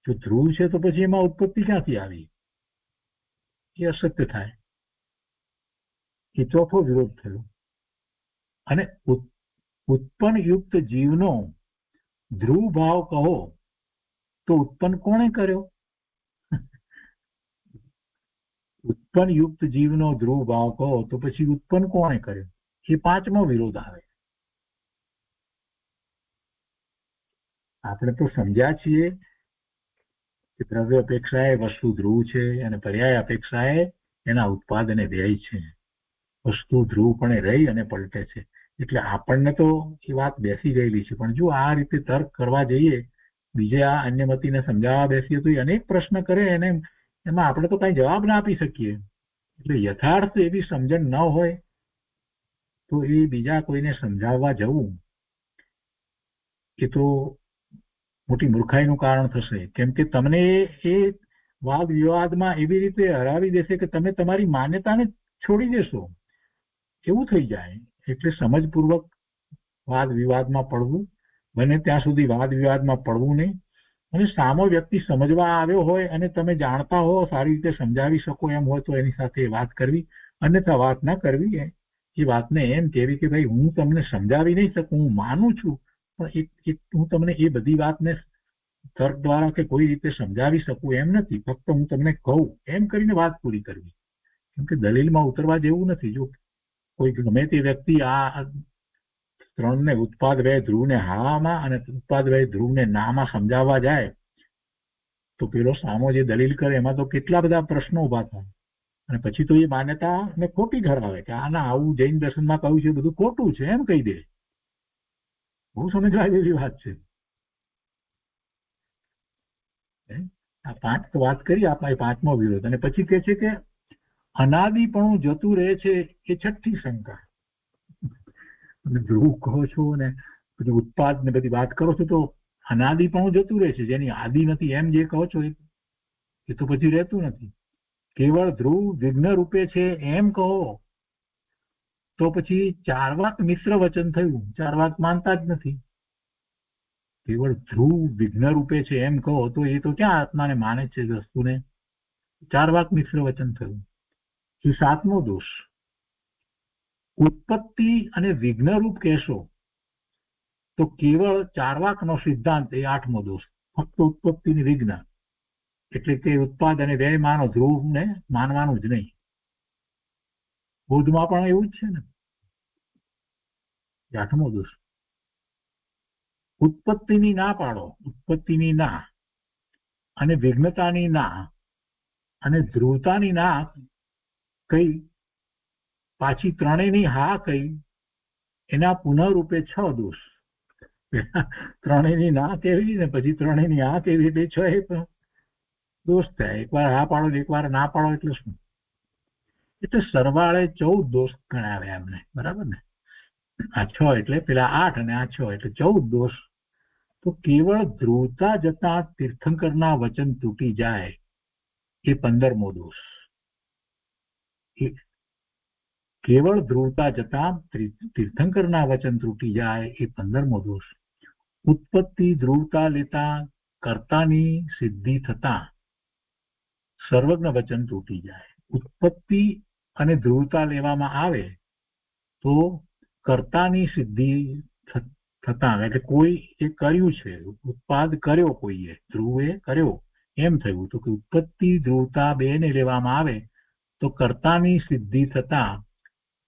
જો ધ્રુવ છે તો પછી એમાં ઉત્પત્તિ ક્યાંથી આવી? એ અસત્ય થાય. એ ચોથો વિરોધ થયો. અને ઉત્પન્ન યુક્ત જીવનો ધ્રુવ ભાવ કહો તો ઉત્પન્ન કોણે કર્યો? ઉત્પન્ન યુક્ત જીવનો ધ્રુવ ભાવ કહો તો પછી ઉત્પન્ન કોણે કર્યો? એ પાંચમો વિરોધ આવે. આપણે તો સમજ્યા છીએ કે દ્રવ્ય અપેક્ષાએ વસ્તુ ધ્રુવ છે અને પર્યાય અપેક્ષાએ એના ઉત્પાદ અને વ્યય છે. વસ્તુ ધ્રુવ પણ રહી અને પલટે છે. એટલે આપણને તો એ વાત બેસી ગયેલી છે, પણ જો આ રીતે તર્ક કરવા જઈએ, બીજા અન્યમતીને સમજાવવા બેસીએ તો એ અનેક પ્રશ્ન કરે અને એમાં આપણે તો કઈ જવાબ ના આપી શકીએ. એટલે યથાર્થ એવી સમજણ ન હોય તો એ બીજા કોઈને સમજાવવા જવું એ તો મોટી મૂર્ખાઈનું કારણ થશે. કેમ કે તમને એ વાદ વિવાદમાં એવી રીતે હરાવી દેશે કે તમે તમારી માન્યતાને છોડી દેશો, એવું થઈ જાય. એટલે સમજપૂર્વક વાદ વિવાદમાં પડવું, બને ત્યાં સુધી વાદ વિવાદમાં પડવું નહીં. અને સામો વ્યક્તિ સમજવા આવ્યો હોય અને તમે જાણતા હો, સારી રીતે સમજાવી શકો એમ હોય તો એની સાથે વાત કરવી, અન્યથા વાત ના કરવી. એ વાતને એમ કહેવી કે ભાઈ હું તમને સમજાવી નહીં શકું, હું માનું છું, પણ હું તમને એ બધી વાતને તર્ક દ્વારા કે કોઈ રીતે સમજાવી શકું એમ નથી, ફક્ત હું તમને કહું એમ કરીને વાત પૂરી કરવી. કેમ કે દલીલમાં ઉતરવા જેવું નથી. જો કોઈ ગમે તે વ્યક્તિ આ ત્રણને ઉત્પાદ વ્યય ધ્રુવને હામાં અને ઉત્પાદ વ્યય ધ્રુવને નામાં સમજાવવા જાય તો પેલો સામો જે દલીલ કરે એમાં તો કેટલા બધા પ્રશ્નો ઉભા થાય. અને પછી તો એ માન્યતા ને ખોટી ઠરાવે કે આના આવું જૈન દર્શનમાં કહ્યું છે બધું ખોટું છે એમ કહી દે. બહુ સમજવા જેવી વાત છે. આ 5 તો વાત કરી આપણે, 5મો વિરોધ. અને પછી કે છે કે અનાદિપણું જતું રહે છે, એ 6ઠ્ઠી શંકા. ધ્રુવ કહો છો ને પછી ઉત્પાદ ને બધી વાત કરો છો તો અનાદિપણું જતું રહે છે, જેની આદિ નથી એમ જે કહો છો એ તો પછી રહેતું નથી. કેવળ ધ્રુવ વિઘ્ન રૂપે છે એમ કહો તો પછી ચાર્વાક મિશ્ર વચન થયું. ચાર્વાક માનતા જ નથી. કેવળ ધ્રુવ વિઘ્ન રૂપે છે એમ કહો તો એ તો ક્યાં આત્માને માને છે વસ્તુને? ચાર્વાક મિશ્ર વચન થયું. એ 7મો દોષ. ઉત્પત્તિ અને વિઘ્ન રૂપ કહેશો તો કેવળ ચાર્વાકનો સિદ્ધાંત, એ 8મો દોષ. ફક્ત ઉત્પત્તિ ની વિઘ્ન એટલે કે ઉત્પાદ અને વ્યય માનો, ધ્રુવને માનવાનું જ નહીં. બૌદ્ધમાં પણ એવું જ છે ને. 8મો દોષ. ઉત્પત્તિની ના પાડો, ઉત્પત્તિની ના અને વિઘ્નતાની ના અને ધ્રુવતાની ના કઈ, પાછી ત્રણેયની હા કઈ, એના પુનઃરૂપે 6 દોષ. ત્રણેયની ના કેવી ને પછી ત્રણેયની હા કેવી એટલે 6 દોષ થાય. એકવાર હા પાડો એકવાર ના પાડો એટલે શું? એટલે સરવાળે 14 દોષ ગણાવ્યા એમને, બરાબર ને? આ 6 એટલે પેલા 8 અને આ 6 એટલે 14 દોષ. તો કેવળ ધ્રુવતા જતા તીર્થંકરના વચન તૂટી જાય એ 15મો દોષ. કેવળ ધ્રુવતા જતા તીર્થંકરના વચન તૂટી જાય એ 15મો દોષ. ઉત્પત્તિ ધ્રુવતા લેતા કર્તાની સિદ્ધિ થતા સર્વજ્ઞ વચન તૂટી જાય. ઉત્પત્તિ અને ધ્રુવતા લેવામાં આવે તો કર્તાની સિદ્ધિ થતા, એટલે કોઈ એ કર્યું છે, ઉત્પાદ કર્યો કોઈએ, ધ્રુવે કર્યો એમ થયું. તો કે ઉત્પત્તિ ધ્રુવતા બેને લેવામાં આવે તો કર્તાની સિદ્ધિ થતા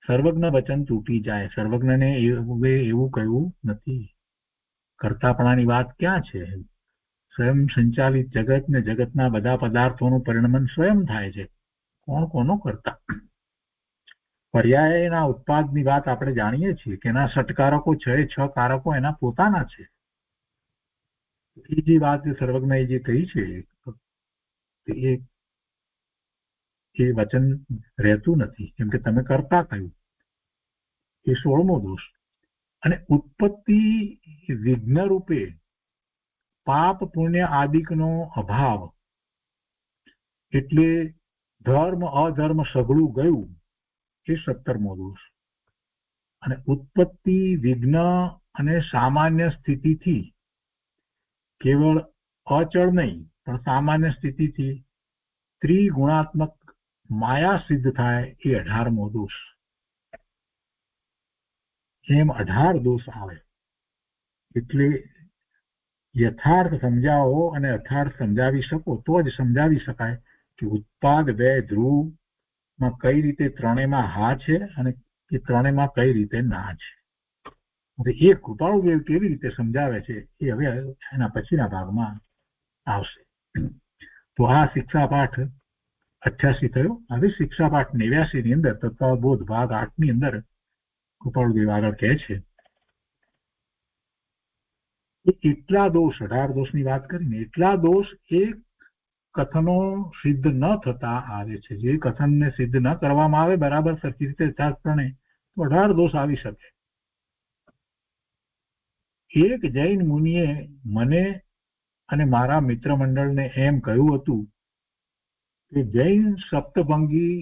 સર્વજ્ઞ વચન તૂટી જાય. સર્વજ્ઞને એવું કહ્યું નથી. કર્તાપણાની વાત ક્યાં છે? સ્વયં સંચાલિત જગત ને જગતના બધા પદાર્થોનું પરિણમન સ્વયં થાય છે. કોણ કોનો કરતા? પર્યાયના ઉત્પાદની વાત આપણે જાણીએ છીએ કે એના ષટકારકો 6 કારકો એના પોતાના છે. એ જે વાત સર્વજ્ઞએ જે કહી છે એ વચન રહેતું નથી, કેમ કે તમે કરતા કહ્યું. એ 16મો દોષ. અને ઉત્પત્તિ વિઘ્ન રૂપે પાપ પુણ્ય આદિકનો અભાવ એટલે ધર્મ અધર્મ સઘળું ગયું, એ 17મો દોષ. અને ઉત્પત્તિ વિઘ્ન અને સામાન્ય સ્થિતિથી, કેવળ અચળ નહીં પણ સામાન્ય સ્થિતિથી ત્રિગુણાત્મક માયા સિદ્ધ થાય, એ 18મો દોષ. એમ 18 દોષ આવે. એટલે યથાર્થ સમજાવો અને યથાર્થ સમજાવી શકો તો જ સમજાવી શકાય કે ઉત્પાદ વ્યય ધ્રુવમાં કઈ રીતે ત્રણેયમાં હા છે અને એ ત્રણેયમાં કઈ રીતે ના છે. હવે એ કૃપાળુદેવ કેવી રીતે સમજાવે છે એ હવે એના પછીના ભાગમાં આવશે. તો આ શિક્ષા પાઠ 88 થયો. હવે શિક્ષા પાઠ 89 ની અંદર તત્વબોધ ભાગ 8 ની અંદર કૃપાળુદેવ આગળ કહે છે એટલા દોષ, 18 દોષની વાત કરીને, એટલા દોષ એ કથનો સિદ્ધ ન થતા આવે છે. જે કથનને સિદ્ધ ન કરવામાં આવે બરાબર સરખી રીતે શાસ્ત્રને, તો 18 દોષ આવી શકે. એક જૈન મુનિએ મને અને મારા મિત્ર મંડળને એમ કહ્યું હતું કે જૈન સપ્તભંગી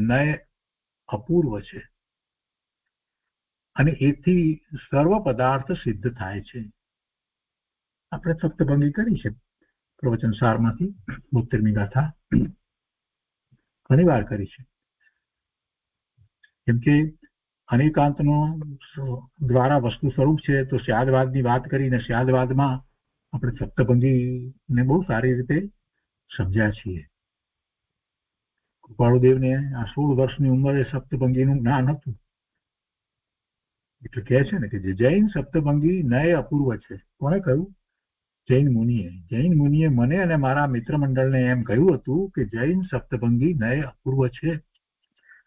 નય અપૂર્વ છે અને એથી સર્વ પદાર્થ સિદ્ધ થાય છે. આપણે સપ્તભંગી કરી છે પ્રવચન સારમાંથી 72મી ગાથા ઘણી વાર કરી છે. કેમ કે અનેકાંતનો દ્વારા વસ્તુ સ્વરૂપ છે, તો સ્યાદવાદની વાત કરીને સ્યાદવાદમાં આપણે સપ્તભંગીને બહુ સારી રીતે સમજ્યા છીએ. કૃપાળુદેવને આ 16 વર્ષની ઉંમરે સપ્તભંગીનું જ્ઞાન હતું, એટલે કહે છે ને કે જે જૈન સપ્તભંગી નય અપૂર્વ છે. કોણે કહ્યું? જૈન મુનિએ. જૈન મુનિએ મને અને મારા મિત્ર મંડળને એમ કહ્યું હતું કે જૈન સપ્તભંગી નય અપૂર્વ છે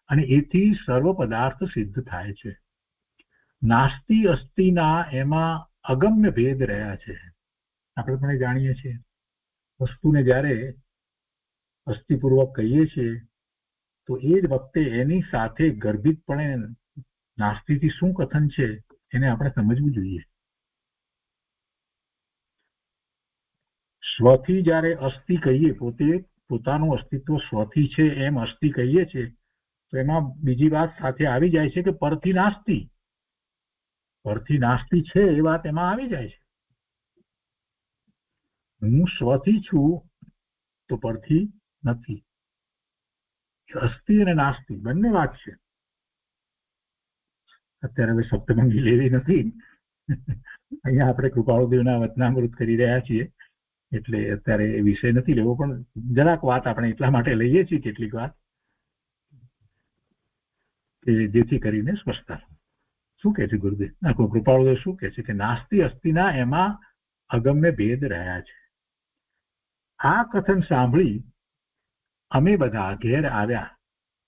અને એથી સર્વ પદાર્થ સિદ્ધ થાય છે. નાસ્તિ અસ્તિના એમાં અગમ્ય ભેદ રહ્યા છે. આપણે પણ જાણીએ છીએ, વસ્તુને જ્યારે અસ્થિપૂર્વક કહીએ છીએ તો એ જ વખતે એની સાથે ગર્ભિતપણે નાસ્તિથી શું કથન છે એને આપણે સમજવું જોઈએ. સ્વથી જ્યારે અસ્થિ કહીએ, પોતાનું અસ્તિત્વ સ્વથી છે એમ અસ્થિ કહીએ છીએ, તો એમાં બીજી વાત સાથે આવી જાય છે કે પરથી નાસ્તિ. પરથી નાસ્તિ છે એ વાત એમાં આવી જાય છે. હું સ્વથી છું તો પરથી નથી. અસ્થિ અને નાસ્તિ બંને વાત છે. અત્યારે હવે સપ્તભંગી લેવી નથી. અહીંયા આપણે કૃપાળુદેવના વચનામૃત કરી રહ્યા છીએ, એટલે અત્યારે એ વિષય નથી લેવો, પણ જરાક વાત આપણે એટલા માટે લઈએ છીએ કેટલીક વાત કે જેથી કરીને સ્પષ્ટતા. શું કહે છે ગુરુદેવ? કૃપાળુદેવ શું કહે છે કે નાસ્તિ અસ્થિના એમાં અગમ્ય ભેદ રહ્યા છે. આ કથન સાંભળી અમે બધા ઘેર આવ્યા.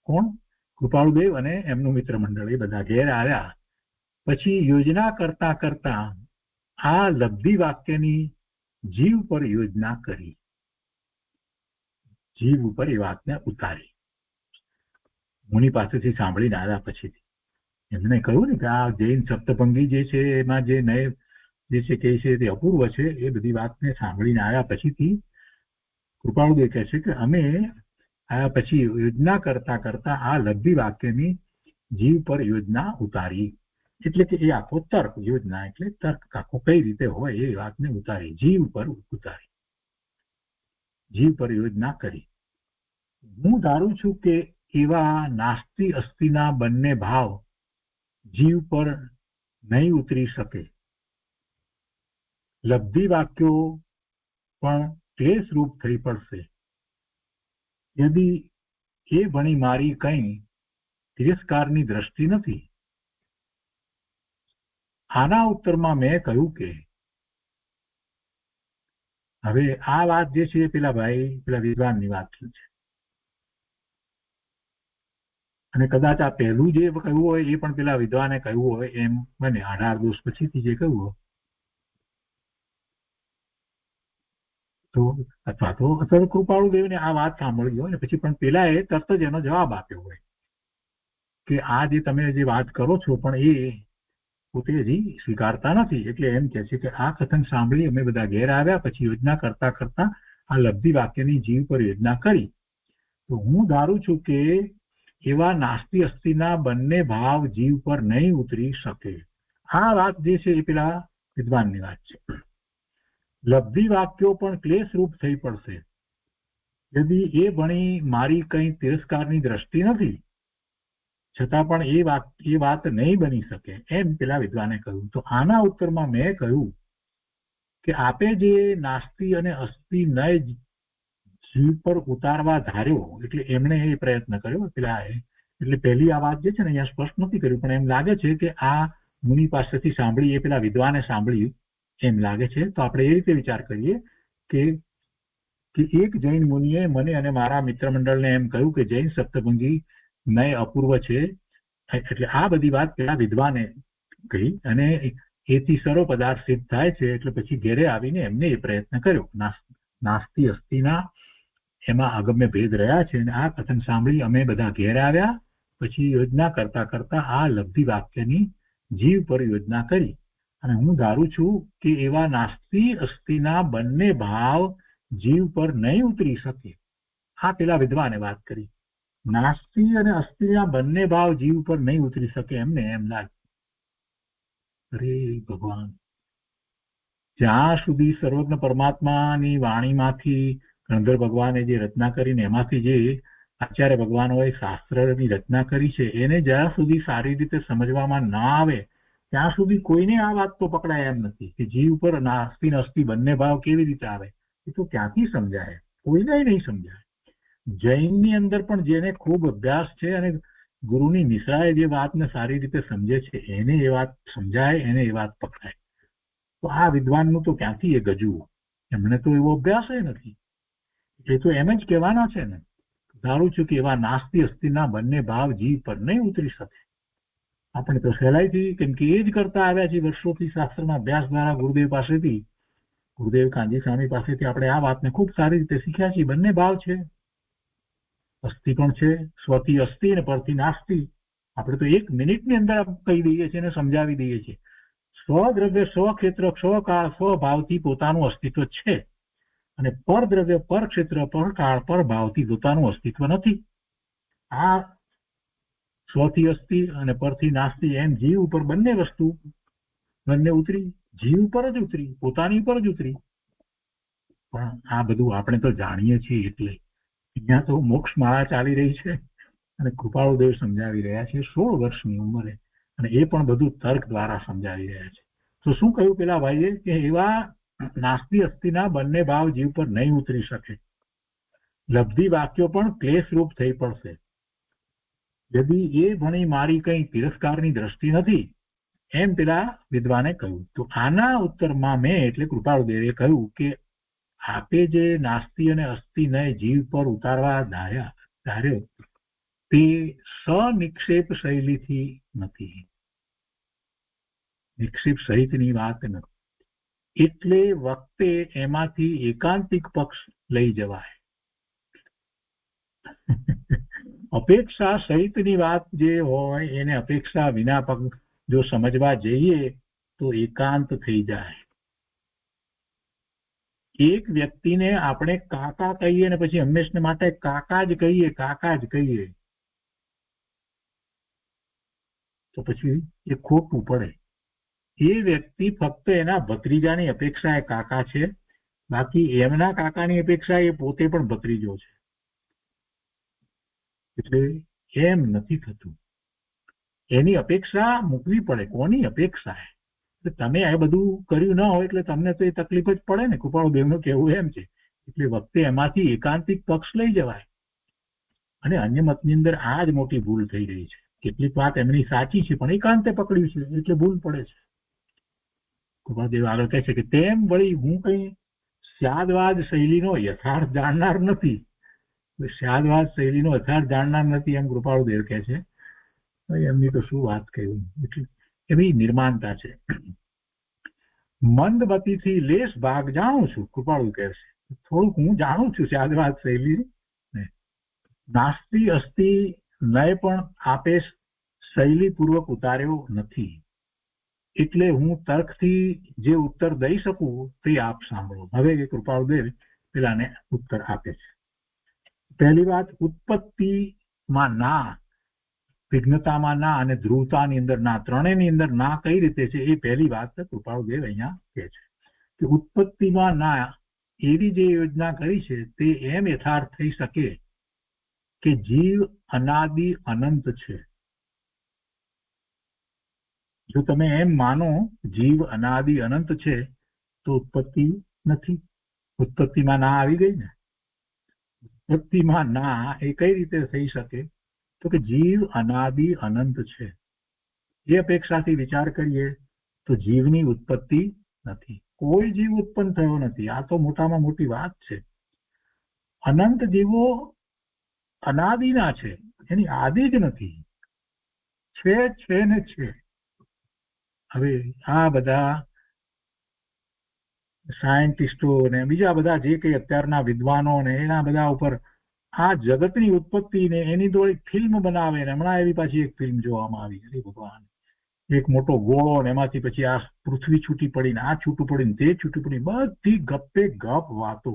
કોણ? કૃપાળુદેવ અને એમનું મિત્ર મંડળ, એ બધા ઘેર આવ્યા. પછી યોજના કરતા કરતા આ લબ્ધિ વાક્યની જીવ પર યોજના કરી, જીવ ઉપર એ વાતને ઉતારી. મુનિ પાસેથી સાંભળીને આવ્યા પછીથી એમને કહ્યું ને કે આ જૈન સપ્તભંગી જે છે એમાં જે નય જે છે કે છે તે અપૂર્વ છે. એ બધી વાતને સાંભળીને આવ્યા પછીથી કૃપાળુદેવ કહે છે કે અમે આવ્યા પછી યોજના કરતા કરતા આ લબ્ધિ વાક્યની જીવ પર યોજના ઉતારી. એટલે કે એ આખો તર્ક, યોજના એટલે તર્ક આખો કઈ રીતે હોય એ વાતને ઉતારી, જીવ પર ઉતારી, જીવ પર યોજના કરી. હું ધારું છું કે એવા નાસ્તિ અસ્થિના બંને ભાવ જીવ પર નહીં ઉતરી શકે. લબ્ધિ વાક્યો પણ ક્લેશ રૂપ થઈ પડશે. યદી એ ભણી મારી કંઈ તિરસ્કારની દ્રષ્ટિ નથી. આના ઉત્તરમાં મેં કહ્યું કે હવે આ વાત જે છે પેલા વિદ્વાનની વાત છે, અને કદાચ આ પહેલું જે કહ્યું હોય એ પણ પેલા વિદ્વાને કહ્યું હોય એમ મને 18 દોષ પછીથી જે કહ્યું હોય તો, અથવા તો કૃપાળુદેવને આ વાત સાંભળી હોય ને પછી પણ પેલા એ તરત જ એનો જવાબ આપ્યો હોય કે આ જે તમે જે વાત કરો છો પણ એ પોતે હજી સ્વીકારતા નથી. એટલે એમ કે છે કે આ કથન સાંભળી અમે બધા ઘેર આવ્યા પછી યોજના કરતા કરતા આ લબ્ધિ વાક્યની જીવ પર યોજના કરી. તો હું ધારું છું કે એવા નાસ્તિ અસ્થિના બંને ભાવ જીવ પર નહીં ઉતરી શકે. આ વાત જે છે એ પેલા વિદ્વાનની વાત છે. લબ્ધિ વાક્યો પણ ક્લેશ રૂપ થઈ પડશે. યદી એ ભણી મારી કંઈ તિરસ્કારની દ્રષ્ટિ નથી, છતાં પણ એ વાત નહીં બની શકે એમ પેલા વિદ્વાને કહ્યું. તો આના ઉત્તરમાં મેં કહ્યું કે આપે જે નાસ્તિ અને અસ્થિ નય જીવ પર ઉતારવા ધાર્યો, એટલે એમણે એ પ્રયત્ન કર્યો પેલા. એટલે પહેલી આ વાત જે છે ને અહીંયા સ્પષ્ટ નથી કર્યું, પણ એમ લાગે છે કે આ મુનિ પાસેથી સાંભળી, એ પેલા વિદ્વાને સાંભળ્યું એમ લાગે છે. તો આપણે એ રીતે વિચાર કરીએ કે એક જૈન મુનિએ મને અને મારા મિત્ર મંડળને એમ કહ્યું કે જૈન સપ્તભંગી નય અપૂર્વ છે. એટલે આ બધી વાત પેલા વિદ્વાને કહી અને એથી સર્વ પદાર્થ સિદ્ધ થાય છે. એટલે પછી ઘેરે આવીને એમને એ પ્રયત્ન કર્યો નાસ્તિ અસ્થિના એમાં અગમ્ય ભેદ રહ્યા છે. અને આ કથન સાંભળી અમે બધા ઘેર આવ્યા. પછી યોજના કરતા કરતા આ લબ્ધિ વાક્યની જીવ પર યોજના કરી. અને હું ધારું છું કે એવા નાસ્તિ અસ્તિના બંને ભાવ જીવ પર નહીં ઉતરી શકે. આ પેલા વિદ્વાને વાત કરી. નાસ્તિ અને અસ્તિના બંને ભાવ જીવ પર નહીં ઉતરી શકે એમને એમ લાગે. અરે ભગવાન, જ્યાં સુધી સર્વજ્ઞ પરમાત્માની વાણીમાંથી ગણધર ભગવાને જે રચના કરીને એમાંથી જે આચાર્ય ભગવાનોએ શાસ્ત્રની રચના કરી છે એને જ્યાં સુધી સારી રીતે સમજવામાં ના આવે ત્યાં સુધી કોઈને આ વાત તો પકડાય એમ નથી કે જીવ પર નાસ્તિ ને અસ્તિ બંને ભાવ કેવી રીતે આવે. એ તો ક્યાંથી સમજાય? કોઈને નહીં સમજાય. જૈનની અંદર પણ જેને ખૂબ અભ્યાસ છે અને ગુરુની નિશ્રાએ જે વાતને સારી રીતે સમજે છે એને એ વાત સમજાય, એને એ વાત પકડાય. તો આ વિદ્વાનનું તો ક્યાંથી એ ગજવું? એમને તો એવો અભ્યાસ નથી. એ તો એમ જ કહેવાના છે ને, ધારું છું કે એવા નાસ્તિ અસ્તિના બંને ભાવ જીવ પર નહીં ઉતરી શકે. આપણે તો સહેલાઈથી, કેમ કે એ જ કરતા આવ્યા છીએ વર્ષોથી શાસ્ત્રના અભ્યાસ દ્વારા ગુરુદેવ પાસેથી, ગુરુદેવ કાનજી સ્વામી પાસેથી આપણે આ વાતને ખૂબ સારી રીતે શીખ્યા છીએ. બંને ભાવ છે, અસ્થિ પણ છે, સ્વથી અસ્થિ અને પરથી નાસ્તિ. આપણે તો 1 મિનિટની અંદર કહી દઈએ છીએ અને સમજાવી દઈએ છીએ. સ્વદ્રવ્ય, સ્વક્ષેત્ર, સ્વકાળ, સ્વભાવથી પોતાનું અસ્તિત્વ છે અને પરદ્રવ્ય, પરક્ષેત્ર, પરકાળ, પરભાવથી પોતાનું અસ્તિત્વ નથી. આ સ્વથી અસ્થિ અને પરથી નાસ્તિ એમ જીવ ઉપર બંને વસ્તુ બંને ઉતરી, જીવ ઉપર જ ઉતરી, પોતાની ઉપર જ ઉતરી. પણ આ બધું આપણે તો જાણીએ છીએ. એટલે અહીંયા તો મોક્ષ માળા ચાલી રહી છે અને કૃપાળુદેવ સમજાવી રહ્યા છે 16 વર્ષની ઉંમરે, અને એ પણ બધું તર્ક દ્વારા સમજાવી રહ્યા છે. તો શું કહ્યું પેલા ભાઈએ કે એવા નાસ્તિ અસ્તિના બંને ભાવ જીવ પર નહીં ઉતરી શકે. લબ્ધિ વાક્યો પણ ક્લેશરૂપ થઈ પડશે. यदि એ ભણી મારી કઈ તિરસ્કારની દ્રષ્ટિ નથી એમ પેલા વિદ્વાને કહ્યું. તો આના ઉત્તરમાં મેં એટલે કૃપાળુદેવે કહ્યું કે આપે જે નાસ્તિ અને અસ્તિને જીવ પર ઉતારવા ધાર્યો તે સનિક્ષેપ શૈલીથી નથી, નિક્ષેપ સહિતની વાત નથી. એટલે વખતે એમાંથી એકાંતિક પક્ષ લઈ જવાય. અપેક્ષા સહિતની વાત જે હોય એને અપેક્ષા વિના જો સમજવા જઈએ તો એકાંત થઈ જાય. એક વ્યક્તિને આપણે કાકા કહીએ ને પછી હંમેશને માટે કાકા જ કહીએ તો પછી એ ખોટું પડે. એ વ્યક્તિ ફક્ત એના ભત્રીજાની અપેક્ષા એ કાકા છે, બાકી એમના કાકાની અપેક્ષા એ પોતે પણ ભત્રીજો છે. એટલે એમ નથી થતું. એની અપેક્ષા મૂકવી પડે. કોની અપેક્ષા? તમે આ બધું કર્યું ન હોય એટલે તમને તો એ તકલીફ જ પડે ને. કૃપાળુદેવનું કહેવું એમ છે. એટલે વખતે એમાંથી એકાંતિક પક્ષ લઈ જવાય. અને અન્ય મતની અંદર આ જ મોટી ભૂલ થઈ રહી છે. કેટલીક વાત એમની સાચી છે પણ એકાંતે પકડ્યું છે એટલે ભૂલ પડે છે. કૃપાળુદેવ આગળ કહે છે કે તેમ વળી હું કઈ સ્યાદવાદ શૈલીનો યથાર્થ જાણનાર નથી. સ્યાદવાદ શૈલીનો યથાર્થ જાણનાર નથી એમ કૃપાળુદેવ કહે છે. એમની તો શું વાત કહ્યું. એટલે એવી નિર્માણતા છે. મંદમતીથી લેશ ભાગ જાણું છું, કૃપાળુ કહે છે. થોડુંક હું જાણું છું સ્યાદવાદ શૈલી. નાસ્તિ અસ્તિ નય પણ આપે શૈલીપૂર્વક ઉતાર્યો નથી. એટલે હું તર્કથી જે ઉત્તર દઈ શકું તે આપ સાંભળો. હવે કૃપાળુદેવ પેલાને ઉત્તર આપે છે. પહેલી વાત, ઉત્પત્તિમાં ના, વિઘ્નતામાં ના અને ધ્રુવતાની અંદર ના, ત્રણેયની અંદર ના કઈ રીતે છે એ પહેલી વાત કૃપાળુદેવ અહીંયા કહે છે કે ઉત્પત્તિમાં ના એવી જે યોજના કરી છે તે એમ યથાર્થ થઈ શકે કે જીવ અનાદિ અનંત છે. જો તમે એમ માનો જીવ અનાદિ અનંત છે તો ઉત્પત્તિ નથી. ઉત્પત્તિમાં ના આવી ગઈ ને. ઉત્પત્તિમાં ના એ કઈ રીતે થઈ શકે? તો કે જીવ અનાદિ અનંત છે. એ અપેક્ષાથી વિચાર કરીએ તો જીવની ઉત્પત્તિ નથી. કોઈ જીવ ઉત્પન્ન થયો નથી. આ તો મોટામાં મોટી વાત છે. અનંત જીવો અનાદિના છે, એની આદિ જ નથી. છે ને છે. હવે આ બધા સાયન્ટિસ્ટો ને બીજા બધા જે કઈ અત્યારના વિદ્વાનો ને એના બધા ઉપર આ જગતની ઉત્પત્તિ ને એની તો એક ફિલ્મ બનાવે ને હમણાં એવી પાછી એક ફિલ્મ જોવામાં આવી. અરે ભગવાન, એક મોટો ગોળો ને એમાંથી પછી આ પૃથ્વી છૂટી પડીને આ છૂટું પડીને તે છૂટું પડી, બધી ગપ્પે ગપ વાતો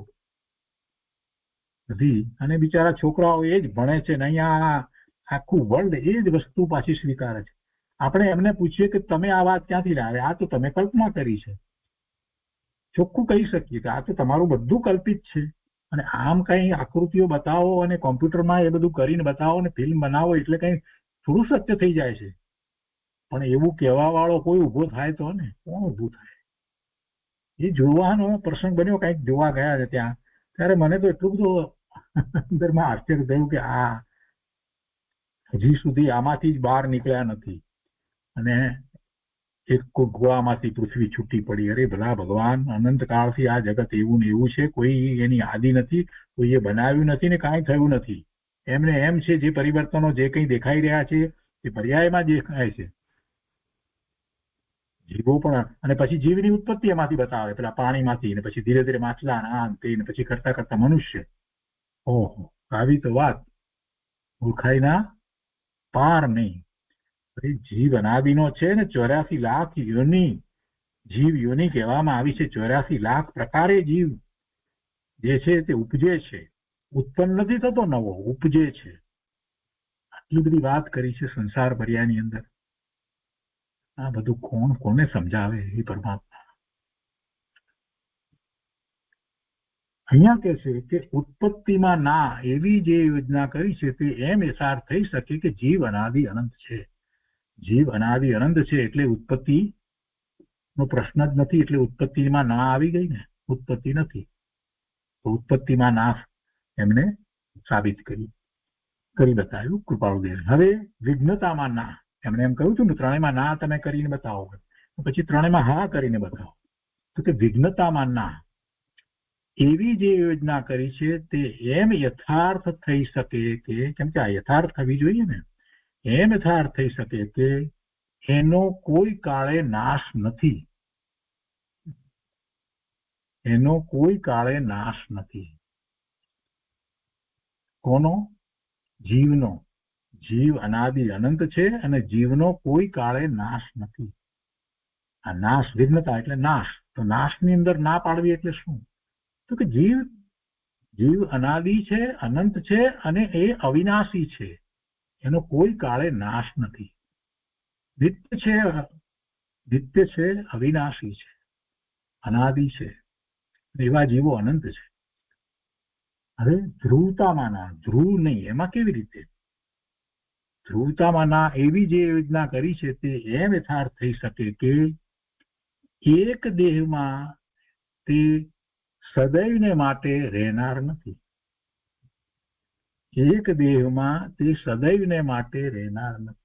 બધી. અને બિચારા છોકરાઓ એ જ ભણે છે ને અહીંયા આખું વર્લ્ડ એ જ વસ્તુ પાછી સ્વીકારે છે. આપણે એમને પૂછીએ કે તમે આ વાત ક્યાંથી લાવે, આ તો તમે કલ્પના કરી છે. ચોખ્ખું કહી શકીએ કે આ તો તમારું બધું કલ્પિત છે. અને આમ કઈ આકૃતિઓ બતાવો અને કોમ્પ્યુટરમાં એ બધું કરીને બતાવો અને ફિલ્મ બનાવો એટલે કઈ થોડું સત્ય થઈ જાય છે. પણ એવું કહેવા વાળો કોઈ ઉભો થાય તો ને, કોણ ઉભું થાય? એ જોવાનો પ્રસંગ બન્યો, કઈક જોવા ગયા છે ત્યાં, ત્યારે મને તો એટલું બધું અંદરમાં આશ્ચર્ય થયું કે આ હજી સુધી આમાંથી જ બહાર નીકળ્યા નથી અને એક ગોળામાંથી પૃથ્વી છૂટી પડી. અરે ભલા ભગવાન, અનંત કાળથી આ જગત એવું ને એવું છે, કોઈ એની આદિ નથી, કોઈ એ બનાવ્યું નથી ને કાંઈ થયું નથી. એમને એમ છે. જે પરિવર્તનો જે કંઈ દેખાઈ રહ્યા છે એ પર્યાયમાં દેખાય છે. જીવો પણ, અને પછી જીવની ઉત્પત્તિ એમાંથી બતાવે, પેલા પાણીમાંથી ને પછી ધીરે ધીરે માછલા ને આ તે ને પછી કરતા કરતા મનુષ્ય. ઓહો, આવી તો વાત મૂર્ખાઈના પાર નહીં. જીવ અનાદિનો છે ને 84 લાખ યોની જીવ યોની કહેવામાં આવી છે. 84 લાખ પ્રકારે જીવ જે છે તે ઉપજે છે, ઉત્પન્ન નથી થતો નવો, ઉપજે છે. આટલી બધી વાત કરી છે સંસાર પર્યાયની અંદર. આ બધું કોને સમજાવે? એ પરમાત્મા. અહીંયા કે છે કે ઉત્પત્તિમાં ના એવી જે યોજના કરી છે તે એમ એસાર થઈ શકે કે જીવ અનાદિ અનંત છે. જીવ અનાદિ અનંત છે એટલે ઉત્પત્તિ નો પ્રશ્ન જ નથી. એટલે ઉત્પત્તિમાં ના આવી ગઈ ને, ઉત્પત્તિ નથી તો ઉત્પત્તિમાં ના એમને સાબિત કરી બતાવ્યું કૃપાળુદેવ. હવે વિઘ્નતામાં ના, એમણે એમ કહ્યું હતું ને ત્રણેયમાં ના તમે કરીને બતાવો, પછી ત્રણેયમાં હા કરીને બતાવો. તો કે વિઘ્નતામાં ના એવી જે યોજના કરી છે તે એમ યથાર્થ થઈ શકે કે, કેમ કે આ યથાર્થ થવી જોઈએ ને, એમ યથાર્થ થઈ શકે કે એનો કોઈ કાળે નાશ નથી. એનો કોઈ કાળે નાશ નથી. કોનો? જીવનો. જીવ અનાદિ અનંત છે અને જીવનો કોઈ કાળે નાશ નથી. આ નાશ, વિઘ્નતા એટલે નાશ. તો નાશની અંદર ના પાડવી એટલે શું? તો કે જીવ અનાદિ છે, અનંત છે અને એ અવિનાશી છે. એનો કોઈ કાળે નાશ નથી. નિત્ય છે, અવિનાશી છે, અનાદિ છે. એવા જીવો અનંત છે. હવે ધ્રુવતામાં ના, ધ્રુવ નહીં, એમાં કેવી રીતે? ધ્રુવતામાં ના એવી જે યોજના કરી છે તે એમ યથાર્થ થઈ શકે કે એક દેહમાં તે સદૈવને માટે રહેનાર નથી. એક દેહમાં તે સદૈવને માટે રહેનાર નથી.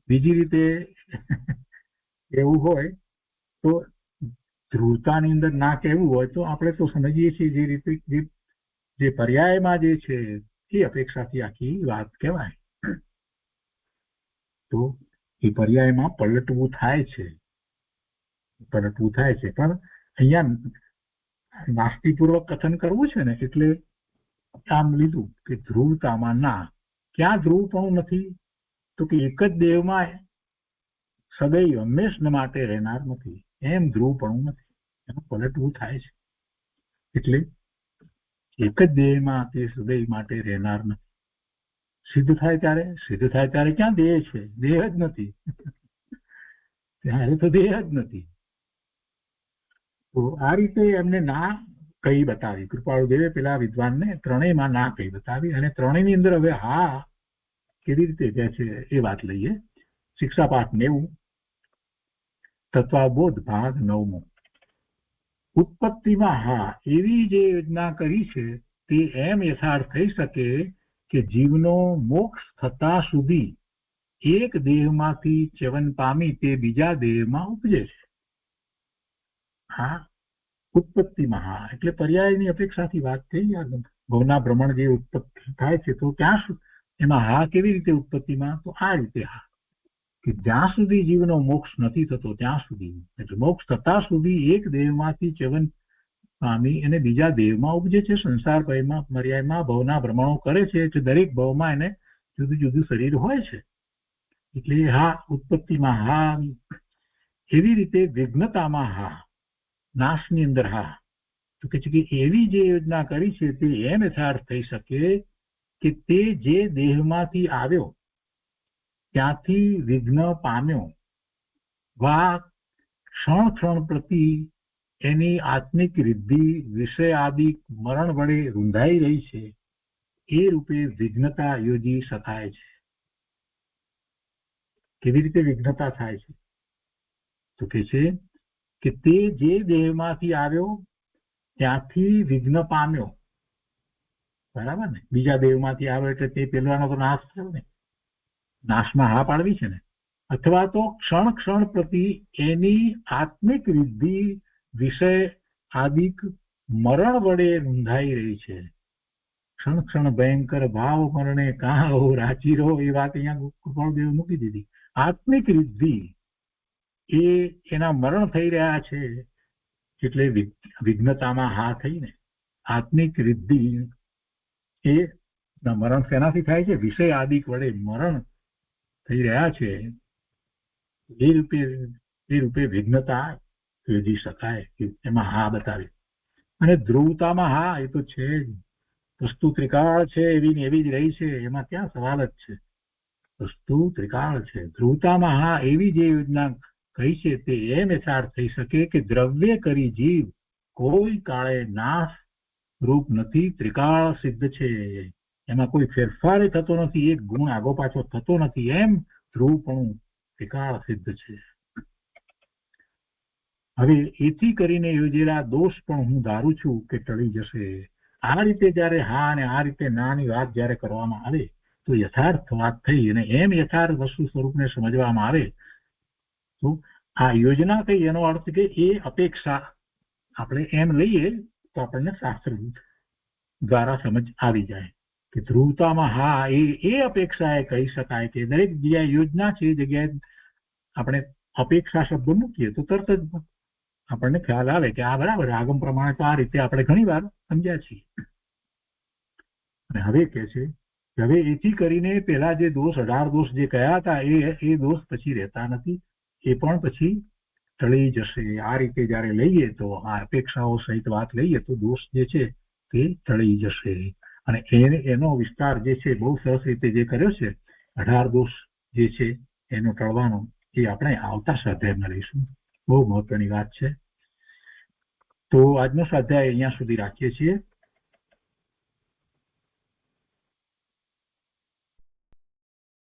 બીજી રીતે એવું હોય તો ધ્રુવતાની અંદર ના કહેવું હોય તો આપણે તો સમજીએ છીએ જે રીતે જે પર્યાયમાં જે છે એ અપેક્ષાથી આખી વાત કહેવાય. તો એ પર્યાયમાં પલટવું થાય છે. પણ અહીંયા નાસ્તિપૂર્વક કથન કરવું છે ને એટલે આમ લીધું કે ધ્રુવતામાં ના. ક્યાં ધ્રુવપણું નથી? તો કે એક જ દેહમાં સદૈવ હંમેશ માટે રહેનાર નથી. એમ ધ્રુવપણું નથી, એનું પલટવું થાય છે. એટલે એક જ દેહમાં તે સદૈવ માટે રહેનાર નથી. સિદ્ધ થાય ત્યારે ક્યાં દેહ છે? દેહ જ નથી. ત્યારે તો દેહ જ નથી. તો આ રીતે એમને ના કહી બતાવી કૃપાળુદેવે પેલા વિદ્વાનને ત્રણેયમાં ના કહી બતાવી. અને ત્રણેયની અંદર હવે હા કેવી રીતે કહે છે એ વાત લઈએ. શિક્ષા પાઠ 90, તત્વાબોધ ભાગ 9. ઉત્પત્તિમાં હા એવી જે યોજના કરી છે તે એમ યથાર્થ થઈ શકે કે જીવનો મોક્ષ થતા સુધી એક દેહમાંથી ચ્યવન પામી તે બીજા દેહમાં ઉપજે છે. હા, ઉત્પત્તિમાં હા એટલે પર્યાયની અપેક્ષાથી વાત થઈ. ભવના ભ્રમણ જે ઉત્પત્તિ થાય છે તો ક્યાં એમાં હા કેવી રીતે ઉત્પત્તિમાં? તો આ રીતે હા કે જ્યાં સુધી જીવનો મોક્ષ નથી થતો ત્યાં સુધી, એટલે મોક્ષ થતા સુધી એક દેહમાંથી ચ્યવન પામી અને બીજા દેહમાં ઉપજે છે, સંસાર ભયમાં મર્યાદામાં ભવના ભ્રમણો કરે છે, એટલે દરેક ભવમાં એને જુદું જુદું શરીર હોય છે. એટલે હા ઉત્પત્તિમાં હા, એવી રીતે વિઘ્નતામાં હા, નાશની અંદર હા. તો કે છે કે એવી જે યોજના કરી છે તે એમ યથાર્થ થઈ શકે કે તે જે દેહમાંથી આવ્યો ત્યાંથી વિઘ્ન પામ્યો, વા ક્ષણ ક્ષણ પ્રતિ એની આત્મિક રિદ્ધિ વિષયાદિક મરણ વડે રૂંધાઈ રહી છે, એ રૂપે વિઘ્નતા યોજી શકાય છે. કેવી રીતે વિઘ્નતા થાય છે? તો કે છે કે તે જે દેહમાંથી આવ્યો ત્યાંથી વિઘ્ન પામ્યો, બરાબર ને? બીજા દેહમાંથી આવ્યો એટલે તે પેલાનો તો નાશ થયો ને, નાશમાં હા પાડવી છે ને. અથવા તો ક્ષણ ક્ષણ પ્રતિ એની આત્મિક વૃદ્ધિ વિષય આદિક મરણ વડે રૂંધાઈ રહી છે. ક્ષણ ક્ષણ ભયંકર ભાવ મરણે કાં હો રાચી રહો, એ વાત અહીંયા કૃપાળદેવ મૂકી દીધી. આત્મિક વૃદ્ધિ એ એના મરણ થઈ રહ્યા છે, એટલે વિઘ્નતામાં હા થઈ ને. આત્મિક વૃદ્ધિ એ મરણ શેનાથી થાય છે? વિષય આદિક વડે મરણ થઈ રહ્યા છે, એ રૂપે વિઘ્નતા યોજી શકાય, એમાં હા બતાવે. અને ધ્રુવતામાં હા, એ તો છે જ, વસ્તુ ત્રિકાળ છે એવી ને એવી જ રહી છે, એમાં ક્યાં સવાલ જ છે. વસ્તુ ત્રિકાળ છે. ધ્રુવતામાં હા, એવી જે યોજના કહી છે તે એમ યથાર્થ થઈ શકે કે દ્રવ્ય કરી જીવ કોઈ કાળે નાશ રૂપ નથી, ત્રિકાળ સિદ્ધ છે. એમાં કોઈ ફેરફાર થતો નથી, એક ગુણ આગો પાછો થતો નથી, એમ ધ્રુવપણું ત્રિકાળ સિદ્ધ છે. હવે એથી કરીને યોજેલા દોષ પણ હું ધારું છું કે ટળી જશે. આ રીતે જયારે હા અને આ રીતે ના ની વાત જયારે કરવામાં આવે તો યથાર્થ વાત થઈ, અને એમ યથાર્થ વસ્તુ સ્વરૂપને સમજવામાં આવે તો આ યોજના કઈ, એનો અર્થ કે એ અપેક્ષા આપણે એમ લઈએ તો આપણને શાસ્ત્ર દ્વારા સમજ આવી જાય કે ધ્રુવતામાં હા, એ અપેક્ષા એ કહી શકાય કે દરેક જગ્યાએ યોજના છે એ જગ્યાએ આપણે અપેક્ષા શબ્દ મૂકીએ તો તરત જ આપણને ખ્યાલ આવે કે આ બરાબર, આગમ પ્રમાણે તો આ રીતે આપણે ઘણી વાર સમજ્યા છીએ. અને હવે કે છે કે હવે એથી કરીને પેલા જે દોષ 18 દોષ જે કયા હતા એ દોષ પછી રહેતા નથી, એ પણ પછી ટળી જશે. આ રીતે જયારે લઈએ તો આ અપેક્ષાઓ સહિત વાત લઈએ તો દોષ જે છે તે ટળી જશે. અને એનો વિસ્તાર જે છે બહુ સરસ રીતે જે કર્યો છે, 18 દોષ જે છે એનો ટળવાનો, એ આપણે આવતા સ્વાધ્યાયમાં લઈશું. બહુ મહત્વની વાત છે. તો આજનો સ્વાધ્યાય અહીંયા સુધી રાખીએ છીએ.